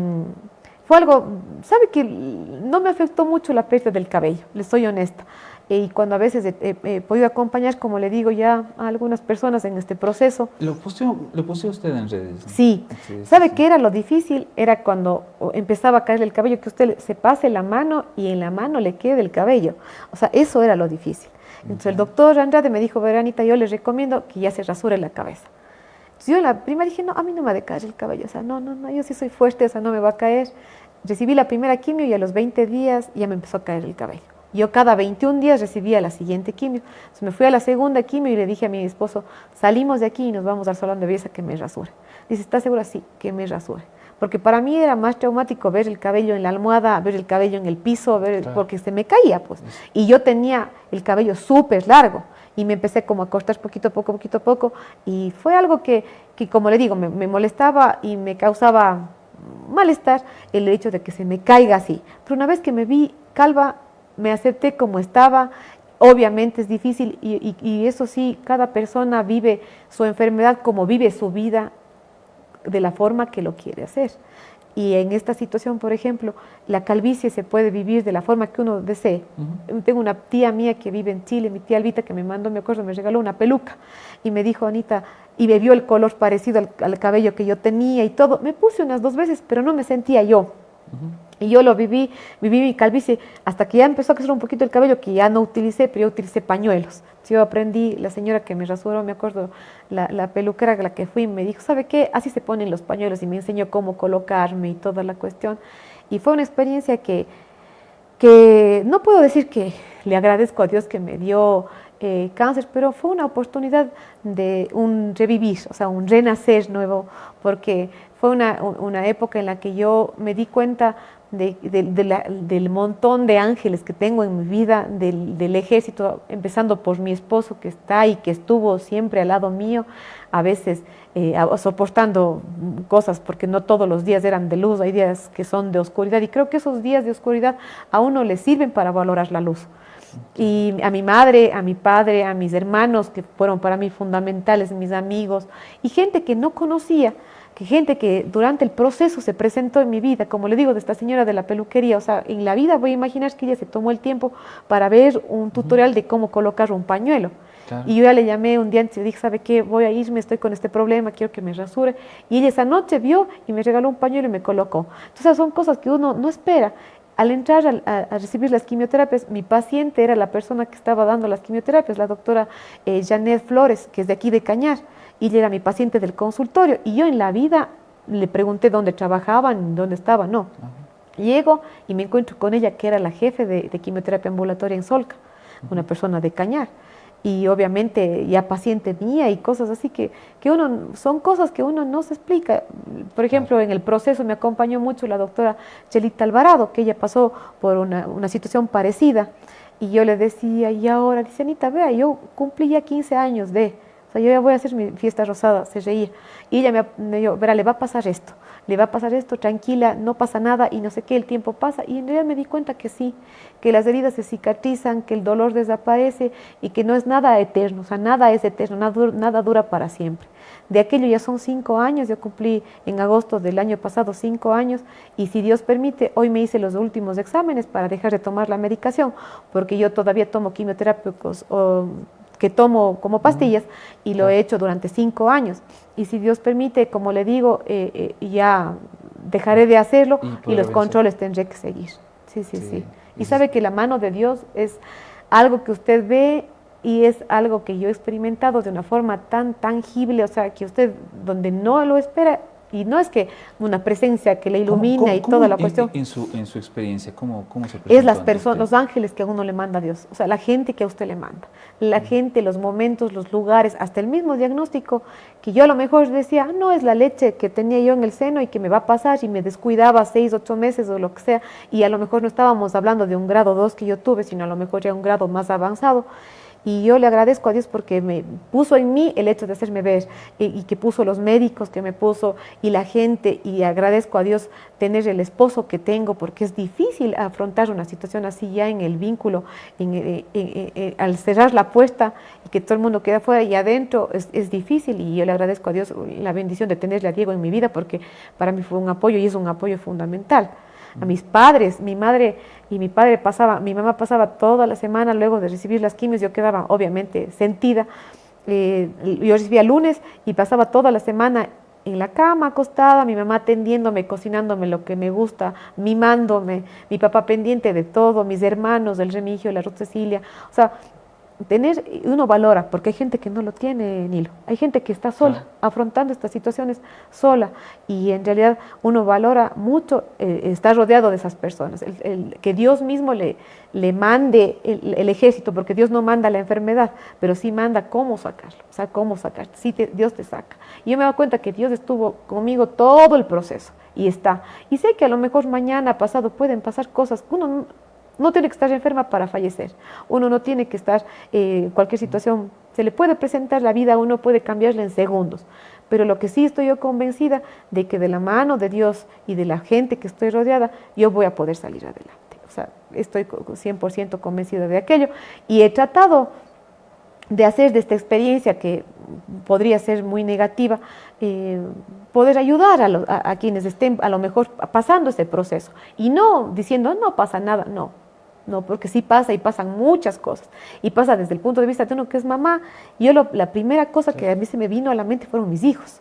fue algo, ¿sabe que no me afectó mucho la pérdida del cabello? Le soy honesta. Y cuando a veces he podido acompañar, como le digo ya a algunas personas en este proceso. ¿Lo puso usted en redes? Sí. ¿Sabe qué era lo difícil? Era cuando empezaba a caerle el cabello, que usted se pase la mano y en la mano le quede el cabello. O sea, eso era lo difícil. Entonces el doctor Andrade me dijo, Veranita, yo les recomiendo que ya se rasure la cabeza. Entonces yo la prima dije, no, a mí no me ha de caer el cabello. O sea, no, yo sí soy fuerte, o sea, no me va a caer. Recibí la primera quimio y a los 20 días ya me empezó a caer el cabello. Yo cada 21 días recibía la siguiente quimio. Entonces me fui a la segunda quimio y le dije a mi esposo, salimos de aquí y nos vamos al salón de belleza que me rasure. Dice, ¿estás segura? Sí, que me rasure. Porque para mí era más traumático ver el cabello en la almohada, ver el cabello en el piso, claro. Porque se me caía, pues. Y yo tenía el cabello súper largo y me empecé como a cortar poquito a poco. Y fue algo que como le digo, me molestaba y me causaba malestar el hecho de que se me caiga así. Pero una vez que me vi calva, me acepté como estaba. Obviamente es difícil y eso sí, cada persona vive su enfermedad como vive su vida, de la forma que lo quiere hacer. Y en esta situación, por ejemplo, la calvicie se puede vivir de la forma que uno desee. Tengo una tía mía que vive en Chile, mi tía Albita, que me mandó, me acuerdo, me regaló una peluca y me dijo, Anita, y me vio el color parecido al cabello que yo tenía y todo. Me puse unas 2 veces, pero no me sentía yo. Y yo lo viví mi calvicie hasta que ya empezó a crecer un poquito el cabello, que ya no utilicé, pero yo utilicé pañuelos. Yo aprendí, la señora que me rasuró, me acuerdo, la peluquera a la que fui, me dijo, ¿sabe qué? Así se ponen los pañuelos y me enseñó cómo colocarme y toda la cuestión. Y fue una experiencia que no puedo decir que le agradezco a Dios que me dio cáncer, pero fue una oportunidad de un revivir, o sea, un renacer nuevo, porque fue una época en la que yo me di cuenta del montón de ángeles que tengo en mi vida, del ejército, empezando por mi esposo que está y que estuvo siempre al lado mío, a veces soportando cosas, porque no todos los días eran de luz, hay días que son de oscuridad, y creo que esos días de oscuridad a uno le sirven para valorar la luz. Y a mi madre, a mi padre, a mis hermanos, que fueron para mí fundamentales, mis amigos, y gente que no conocía, que gente que durante el proceso se presentó en mi vida, como le digo, de esta señora de la peluquería, o sea, en la vida voy a imaginar que ella se tomó el tiempo para ver un tutorial de cómo colocar un pañuelo. Claro. Y yo ya le llamé un día antes y le dije, ¿sabe qué? Voy a irme, estoy con este problema, quiero que me rasure. Y ella esa noche vio y me regaló un pañuelo y me colocó. Entonces son cosas que uno no espera. Al entrar a recibir las quimioterapias, mi paciente era la persona que estaba dando las quimioterapias, la doctora Janet Flores, que es de aquí de Cañar, y ella era mi paciente del consultorio. Y yo en la vida le pregunté dónde trabajaban, dónde estaban, no. Llego y me encuentro con ella, que era la jefe de quimioterapia ambulatoria en Solca, una persona de Cañar. Y obviamente ya paciente mía y cosas así que son cosas que uno no se explica. Por ejemplo, en el proceso me acompañó mucho la doctora Chelita Alvarado, que ella pasó por una situación parecida. Y yo le decía, y ahora, dice Anita, vea, yo cumplí ya 15 años o sea, yo ya voy a hacer mi fiesta rosada, se reía. Y ella me dijo, verá, le va a pasar esto, tranquila, no pasa nada y no sé qué, el tiempo pasa. Y en realidad me di cuenta que sí, que las heridas se cicatrizan, que el dolor desaparece y que no es nada eterno, o sea, nada es eterno, nada dura para siempre. De aquello ya son 5 años, yo cumplí en agosto del año pasado 5 años y si Dios permite, hoy me hice los últimos exámenes para dejar de tomar la medicación, porque yo todavía tomo quimioterápicos que tomo como pastillas y lo he hecho durante 5 años. Y si Dios permite, como le digo, ya dejaré de hacerlo y los controles tendré que seguir. Sí. Y sabe que la mano de Dios es algo que usted ve y es algo que yo he experimentado de una forma tan tangible, o sea, que usted donde no lo espera, y no es que una presencia que le ilumina y toda la cuestión. En su experiencia, ¿cómo se presenta? Es las personas, los ángeles que a uno le manda Dios, o sea, la gente que a usted le manda. La gente, los momentos, los lugares, hasta el mismo diagnóstico, que yo a lo mejor decía, no, es la leche que tenía yo en el seno y que me va a pasar, y me descuidaba 6, 8 meses o lo que sea, y a lo mejor no estábamos hablando de un grado 2 que yo tuve, sino a lo mejor ya un grado más avanzado. Y yo le agradezco a Dios porque me puso en mí el hecho de hacerme ver y que puso los médicos que me puso y la gente, y agradezco a Dios tener el esposo que tengo, porque es difícil afrontar una situación así ya en el vínculo, al cerrar la puerta y que todo el mundo queda afuera y adentro es difícil, y yo le agradezco a Dios la bendición de tenerle a Diego en mi vida, porque para mí fue un apoyo y es un apoyo fundamental. A mis padres, mi madre y mi padre mi mamá pasaba toda la semana luego de recibir las quimios, yo quedaba obviamente sentida, yo recibía lunes y pasaba toda la semana en la cama acostada, mi mamá atendiéndome, cocinándome lo que me gusta, mimándome, mi papá pendiente de todo, mis hermanos, el Remigio, la Ruth Cecilia, o sea, uno valora, porque hay gente que no lo tiene, Nilo, hay gente que está sola, afrontando estas situaciones sola, y en realidad uno valora mucho estar rodeado de esas personas, que Dios mismo le mande el ejército, porque Dios no manda la enfermedad, pero sí manda cómo sacarlo, o sea, cómo sacar, sí Dios te saca. Y yo me doy cuenta que Dios estuvo conmigo todo el proceso, y está, y sé que a lo mejor mañana, pasado, pueden pasar cosas que uno no tiene que estar enferma para fallecer. Uno no tiene que estar, cualquier situación, se le puede presentar la vida, uno puede cambiarla en segundos. Pero lo que sí estoy yo convencida de que de la mano de Dios y de la gente que estoy rodeada, yo voy a poder salir adelante. O sea, estoy 100% convencida de aquello. Y he tratado de hacer de esta experiencia, que podría ser muy negativa, poder ayudar a quienes estén a lo mejor pasando ese proceso. Y no diciendo, no pasa nada, no, porque sí pasa y pasan muchas cosas. Y pasa desde el punto de vista de uno que es mamá. Yo la primera cosa que a mí se me vino a la mente fueron mis hijos.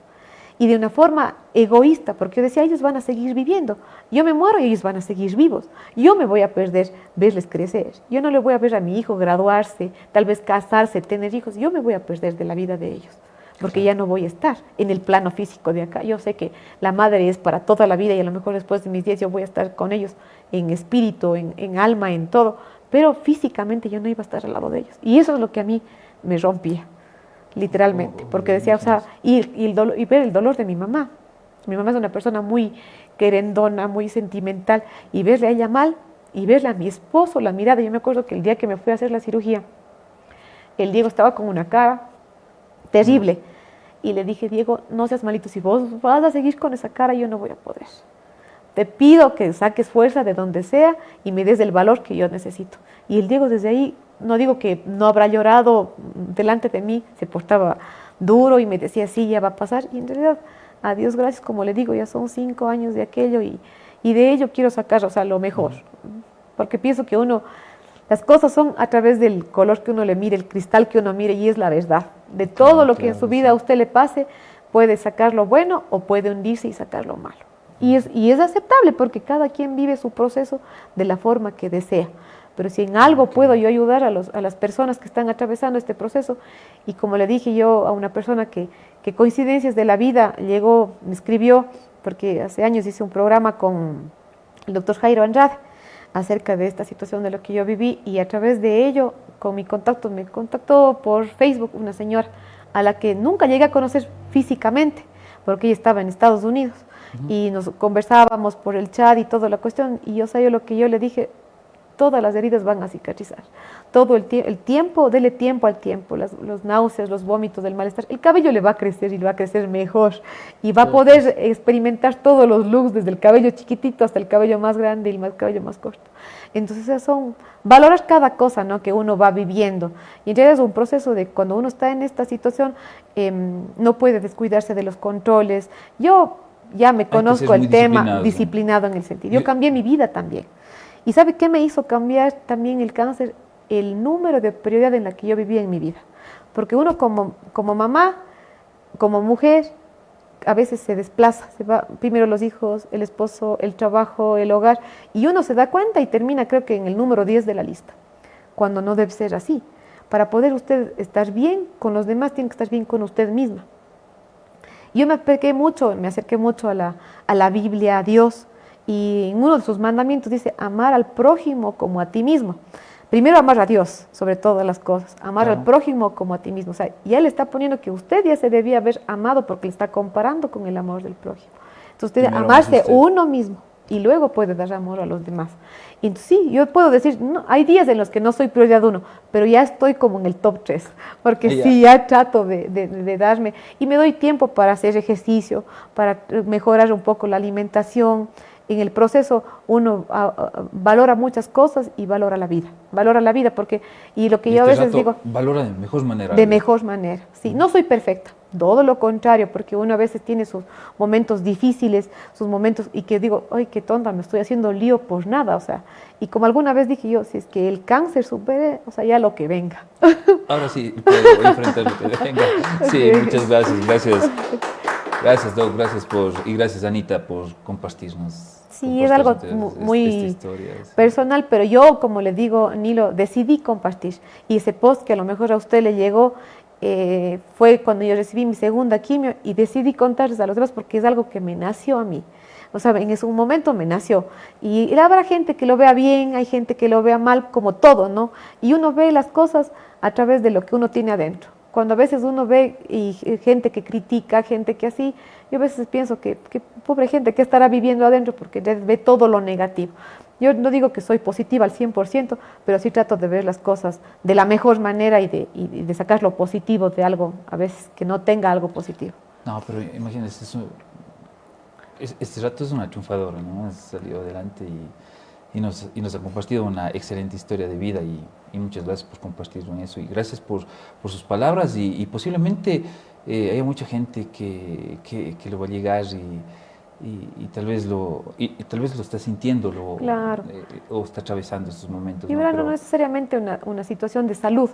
Y de una forma egoísta, porque yo decía, ellos van a seguir viviendo. Yo me muero y ellos van a seguir vivos. Yo me voy a perder verles crecer. Yo no le voy a ver a mi hijo graduarse, tal vez casarse, tener hijos. Yo me voy a perder de la vida de ellos, porque ya no voy a estar en el plano físico de acá. Yo sé que la madre es para toda la vida y a lo mejor después de mis días yo voy a estar con ellos en espíritu, en alma, en todo, pero físicamente yo no iba a estar al lado de ellos. Y eso es lo que a mí me rompía, literalmente, porque decía, o sea, y ver el dolor de mi mamá. Mi mamá es una persona muy querendona, muy sentimental, y verle a ella mal, y verle a mi esposo, la mirada. Yo me acuerdo que el día que me fui a hacer la cirugía, el Diego estaba con una cara terrible, y le dije, Diego, no seas malito, si vos vas a seguir con esa cara, yo no voy a poder. Te pido que saques fuerza de donde sea y me des el valor que yo necesito. Y el Diego desde ahí, no digo que no habrá llorado delante de mí, se portaba duro y me decía, sí, ya va a pasar. Y en realidad, a Dios gracias, como le digo, ya son 5 años de aquello y de ello quiero sacar, o sea, lo mejor. Porque pienso que las cosas son a través del color que uno le mire, el cristal que uno mire, y es la verdad. De todo lo que en su vida a usted le pase, puede sacar lo bueno o puede hundirse y sacar lo malo. Y es aceptable porque cada quien vive su proceso de la forma que desea. Pero si en algo puedo yo ayudar a las personas que están atravesando este proceso, y como le dije yo a una persona que coincidencias de la vida llegó, me escribió, porque hace años hice un programa con el doctor Jairo Andrade acerca de esta situación de lo que yo viví, y a través de ello, con mi contacto, me contactó por Facebook una señora a la que nunca llegué a conocer físicamente, porque ella estaba en Estados Unidos. Y nos conversábamos por el chat y toda la cuestión, y yo sabía lo que yo le dije, todas las heridas van a cicatrizar, todo el tiempo, dele tiempo al tiempo, los náuseas, los vómitos, el malestar, el cabello le va a crecer y le va a crecer mejor, y va a poder experimentar todos los looks, desde el cabello chiquitito hasta el cabello más grande y el cabello más corto. Entonces valorar cada cosa, ¿no?, que uno va viviendo, y en realidad es un proceso de cuando uno está en esta situación, no puede descuidarse de los controles. Yo ya me conozco el tema, disciplinado en el sentido. Yo cambié mi vida también. ¿Y sabe qué me hizo cambiar también el cáncer? El número de prioridad en la que yo vivía en mi vida. Porque uno como mamá, como mujer, a veces se desplaza, se va primero los hijos, el esposo, el trabajo, el hogar, y uno se da cuenta y termina, creo que en el número 10 de la lista, cuando no debe ser así. Para poder usted estar bien con los demás, tiene que estar bien con usted misma. Yo me acerqué mucho a la Biblia, a Dios, y en uno de sus mandamientos dice amar al prójimo como a ti mismo. Primero amar a Dios sobre todas las cosas, amar al prójimo como a ti mismo. O sea, y él está poniendo que usted ya se debía haber amado porque le está comparando con el amor del prójimo. Entonces usted amarse uno mismo y luego puede dar amor a los demás. Y sí, yo puedo decir, no, hay días en los que no soy prioridad 1, pero ya estoy como en el top 3, porque sí, ya trato de darme, y me doy tiempo para hacer ejercicio, para mejorar un poco la alimentación. En el proceso uno valora muchas cosas y valora la vida, porque, y lo que yo a veces digo, valora de mejor manera. De mejor manera, sí, no soy perfecta, todo lo contrario, porque uno a veces tiene sus momentos difíciles, sus momentos, y que digo, ay, qué tonta, me estoy haciendo lío por nada, o sea, y como alguna vez dije yo, si es que el cáncer supere, o sea, ya lo que venga. Ahora sí, puedo enfrentar lo que venga. Sí, muchas gracias. Gracias, Doc, y gracias, Anita, por compartirnos. Sí, es algo muy personal, pero yo, como le digo, Nilo, decidí compartir. Y ese post que a lo mejor a usted le llegó fue cuando yo recibí mi segunda quimio, y decidí contarles a los demás porque es algo que me nació a mí. O sea, en ese momento me nació. Y habrá gente que lo vea bien, hay gente que lo vea mal, como todo, ¿no? Y uno ve las cosas a través de lo que uno tiene adentro. Cuando a veces uno ve gente que critica, gente que así, yo a veces pienso que pobre gente que estará viviendo adentro porque ve todo lo negativo. Yo no digo que soy positiva al 100%, pero sí trato de ver las cosas de la mejor manera y de sacar lo positivo de algo, a veces que no tenga algo positivo. No, pero imagínese, este rato es una triunfadora, ¿no? Ha salido adelante y nos ha compartido una excelente historia de vida, y muchas gracias por compartirlo en eso, y gracias por sus palabras, y posiblemente haya mucha gente que lo va a llegar y tal vez lo está sintiendo, claro, o está atravesando estos momentos. Y no necesariamente una situación de salud,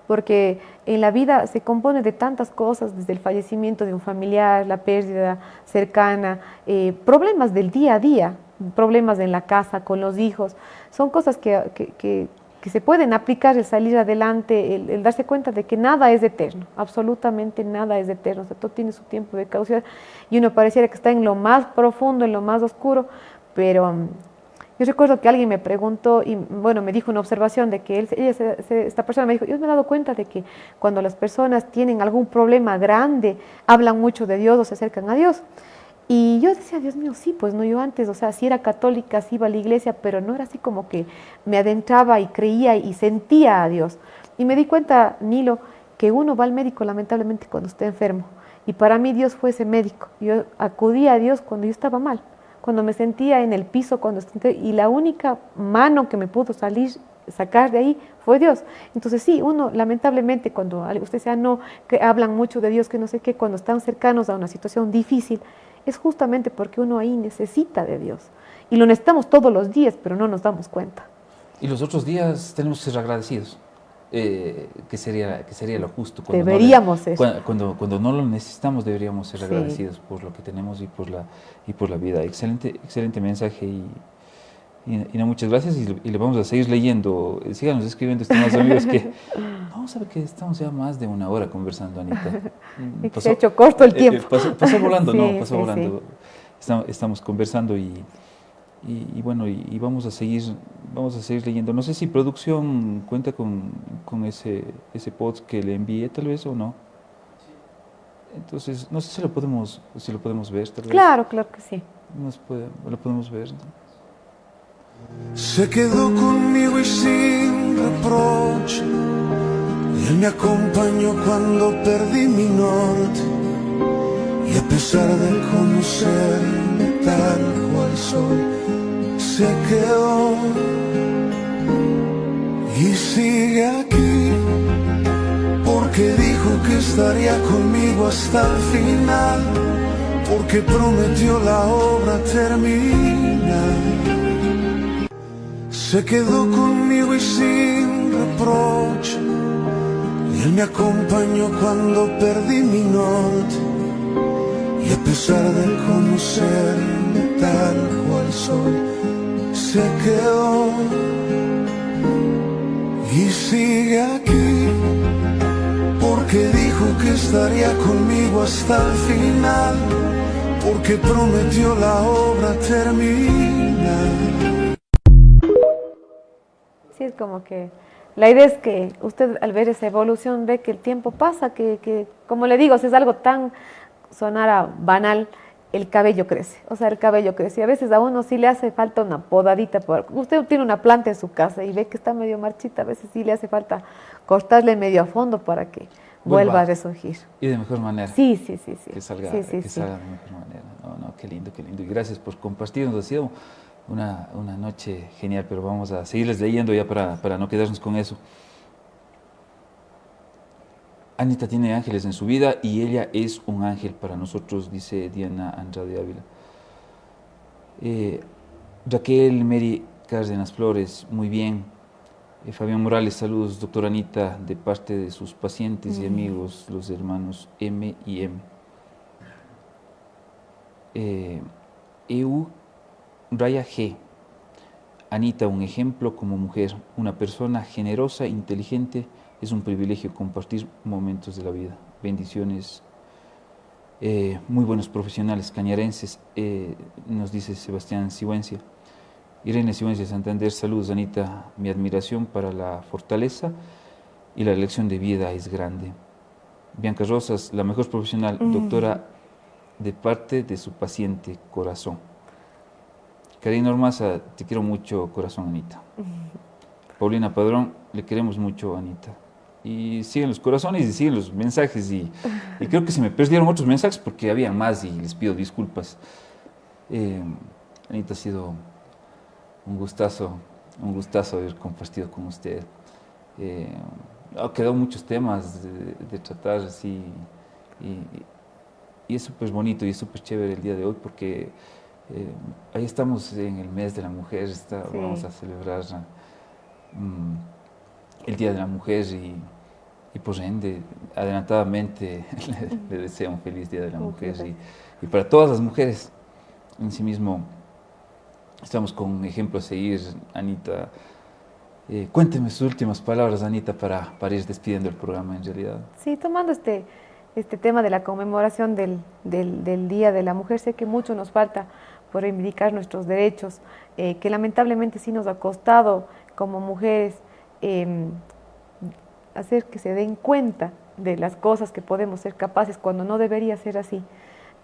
porque en la vida se compone de tantas cosas, desde el fallecimiento de un familiar, la pérdida cercana, problemas del día a día, problemas en la casa, con los hijos, son cosas que se pueden aplicar, el salir adelante, el darse cuenta de que nada es eterno, absolutamente nada es eterno, o sea, todo tiene su tiempo de caducidad, y uno pareciera que está en lo más profundo, en lo más oscuro, pero Yo recuerdo que alguien me preguntó y bueno, me dijo una observación de que esta persona me dijo, yo me he dado cuenta de que cuando las personas tienen algún problema grande, hablan mucho de Dios o se acercan a Dios. Y yo decía, Dios mío, sí, pues no, yo antes, o sea, sí era católica, sí iba a la iglesia, pero no era así como que me adentraba y creía y sentía a Dios. Y me di cuenta, Nilo, que uno va al médico lamentablemente cuando está enfermo. Y para mí Dios fue ese médico. Yo acudía a Dios cuando yo estaba mal, cuando me sentía en el piso, y la única mano que me pudo sacar de ahí fue Dios. Entonces sí, uno lamentablemente cuando usted sea no, que hablan mucho de Dios, que no sé qué, cuando están cercanos a una situación difícil, es justamente porque uno ahí necesita de Dios. Y lo necesitamos todos los días, pero no nos damos cuenta. Y los otros días tenemos que ser agradecidos, que sería lo justo. Deberíamos ser. Cuando no lo necesitamos, deberíamos ser Sí. agradecidos por lo que tenemos y por la vida. Excelente mensaje y no, muchas gracias y le vamos a seguir leyendo. Síganos escribiendo, estimados amigos, que no, sabe que estamos ya más de una hora conversando, Anita. Se ha hecho corto el tiempo. Pasó volando, Sí, no, pasó sí, volando. sí. Estamos conversando y bueno, y vamos a seguir leyendo. No sé si producción cuenta con ese post que le envié, tal vez, o no. Entonces, no sé si lo podemos ver, tal vez. Claro, claro que sí. Lo podemos ver, ¿no? Se quedó conmigo y sin reproche, él me acompañó cuando perdí mi norte, y a pesar de conocerme tal cual soy, se quedó y sigue aquí, porque dijo que estaría conmigo hasta el final, porque prometió la obra terminar. Se quedó conmigo y sin reproche, él me acompañó cuando perdí mi norte, y a pesar de conocerme tal cual soy, se quedó y sigue aquí, porque dijo que estaría conmigo hasta el final, porque prometió la obra terminar. Sí, es como que la idea es que usted al ver esa evolución ve que el tiempo pasa, que como le digo, si es algo tan, sonara banal, el cabello crece. O sea, el cabello crece. Y a veces a uno sí le hace falta una podadita. Usted tiene una planta en su casa y ve que está medio marchita, a veces sí le hace falta cortarle medio a fondo para que vuelva a resurgir. Y de mejor manera. Sí, sí, sí, sí. Que salga, sí, sí, salga de mejor manera. No, qué lindo, qué lindo. Y gracias por compartirnos. Ha sido una noche genial, pero vamos a seguirles leyendo ya para no quedarnos con eso. Anita tiene ángeles en su vida y ella es un ángel para nosotros, dice Diana Andrade Ávila. Raquel Mary Cárdenas Flores, muy bien. Fabián Morales, saludos, doctora Anita, de parte de sus pacientes y amigos, los hermanos M y M. Raya G. Anita, un ejemplo como mujer, una persona generosa, inteligente, es un privilegio compartir momentos de la vida. Bendiciones. Muy buenos profesionales cañarenses, nos dice Sebastián Sigüencia. Irene Sigüencia Santander, saludos Anita, mi admiración para la fortaleza y la elección de vida es grande. Bianca Rosas, la mejor profesional, doctora de parte de su paciente, corazón. Karina Ormaza, te quiero mucho, corazón, Anita. Paulina Padrón, le queremos mucho, Anita. Y siguen los corazones y siguen los mensajes y creo que se me perdieron otros mensajes porque había más y les pido disculpas. Anita, ha sido un gustazo haber compartido con usted. Ha quedado muchos temas de tratar así y es súper bonito y es súper chévere el día de hoy porque ahí estamos en el mes de la mujer, sí. Vamos a celebrar el Día de la Mujer y por ende, adelantadamente le deseo un feliz Día de la Mujer y para todas las mujeres en sí mismo estamos con un ejemplo a seguir, Anita. Cuénteme sus últimas palabras, Anita, para ir despidiendo el programa en realidad. Sí, tomando este tema de la conmemoración del Día de la Mujer, sé que mucho nos falta por reivindicar nuestros derechos, que lamentablemente sí nos ha costado como mujeres hacer que se den cuenta de las cosas que podemos ser capaces cuando no debería ser así.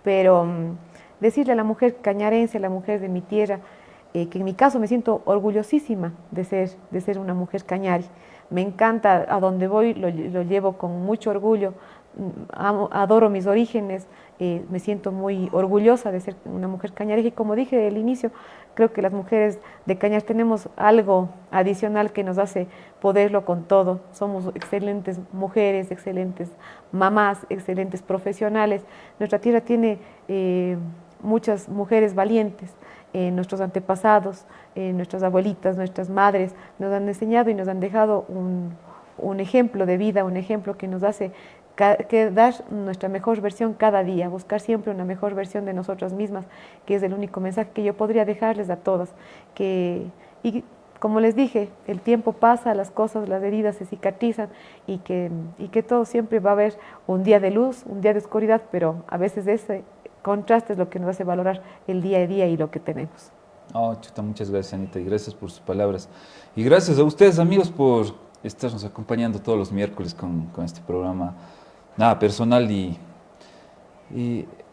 Pero decirle a la mujer cañarense, a la mujer de mi tierra, que en mi caso me siento orgullosísima de ser una mujer cañari. Me encanta, a donde voy lo llevo con mucho orgullo, adoro mis orígenes, me siento muy orgullosa de ser una mujer cañareja y como dije al inicio, creo que las mujeres de Cañar tenemos algo adicional que nos hace poderlo con todo. Somos excelentes mujeres, excelentes mamás, excelentes profesionales. Nuestra tierra tiene muchas mujeres valientes. Nuestros antepasados, nuestras abuelitas, nuestras madres nos han enseñado y nos han dejado un ejemplo de vida, un ejemplo que nos hace que dar nuestra mejor versión cada día, buscar siempre una mejor versión de nosotras mismas, que es el único mensaje que yo podría dejarles a todas. Y como les dije, el tiempo pasa, las cosas, las heridas se cicatrizan y que todo siempre va a haber un día de luz, un día de oscuridad, pero a veces ese contraste es lo que nos hace valorar el día a día y lo que tenemos. Oh, chuta, muchas gracias, Anita, y gracias por sus palabras. Y gracias a ustedes, amigos, por estarnos acompañando todos los miércoles con este programa Nada Personal. Y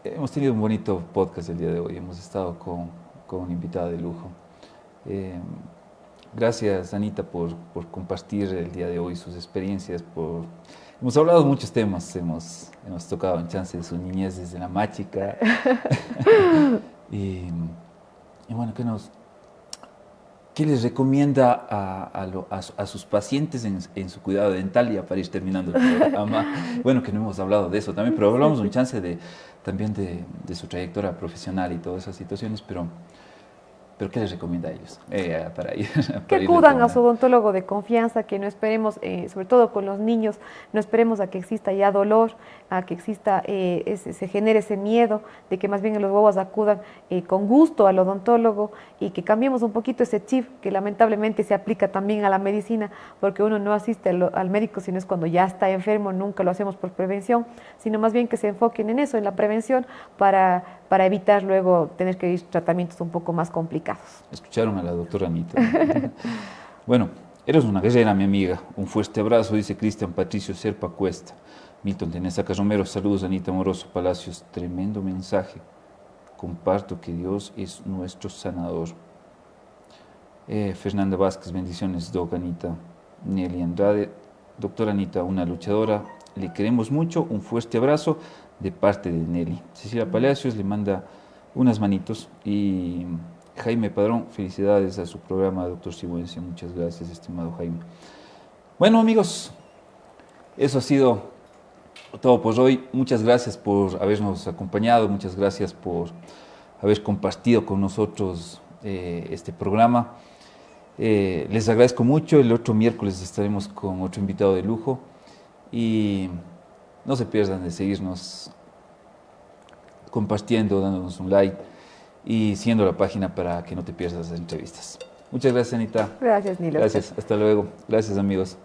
hemos tenido un bonito podcast el día de hoy. Hemos estado con una invitada de lujo. Gracias, Anita, por compartir el día de hoy sus experiencias. Hemos hablado de muchos temas, hemos tocado en chance de su niñez desde la máchica. y bueno, ¿qué les recomienda a sus pacientes en su cuidado dental? Ya para ir terminando el programa. Bueno, que no hemos hablado de eso también, pero hablamos un chance también de su trayectoria profesional y todas esas situaciones, pero ¿qué les recomienda a ellos que acudan a su odontólogo de confianza, que no esperemos, sobre todo con los niños, no esperemos a que exista ya dolor, a que exista, se genere ese miedo, de que más bien los huevos acudan con gusto al odontólogo y que cambiemos un poquito ese chip que lamentablemente se aplica también a la medicina, porque uno no asiste al médico sino es cuando ya está enfermo, nunca lo hacemos por prevención, sino más bien que se enfoquen en eso, en la prevención, para evitar luego tener que ir tratamientos un poco más complicados. Escucharon a la doctora Anita. Bueno, eres una guerrera, mi amiga. Un fuerte abrazo, dice Cristian Patricio Serpa Cuesta. Milton Tenesaca Romero, saludos, Anita Moroso Palacios. Tremendo mensaje. Comparto que Dios es nuestro sanador. Fernanda Vázquez, bendiciones, doc Anita. Nelly Andrade, doctora Anita, una luchadora. Le queremos mucho, un fuerte abrazo de parte de Nelly. Cecilia Palacios le manda unas manitos y Jaime Padrón, felicidades a su programa, doctor Sigüenza. Muchas gracias, estimado Jaime. Bueno, amigos, eso ha sido todo por hoy. Muchas gracias por habernos acompañado, muchas gracias por haber compartido con nosotros este programa. Les agradezco mucho. El otro miércoles estaremos con otro invitado de lujo y no se pierdan de seguirnos compartiendo, dándonos un like y siguiendo la página para que no te pierdas las entrevistas. Muchas gracias, Anita. Gracias, Nilo. Gracias, hasta luego. Gracias, amigos.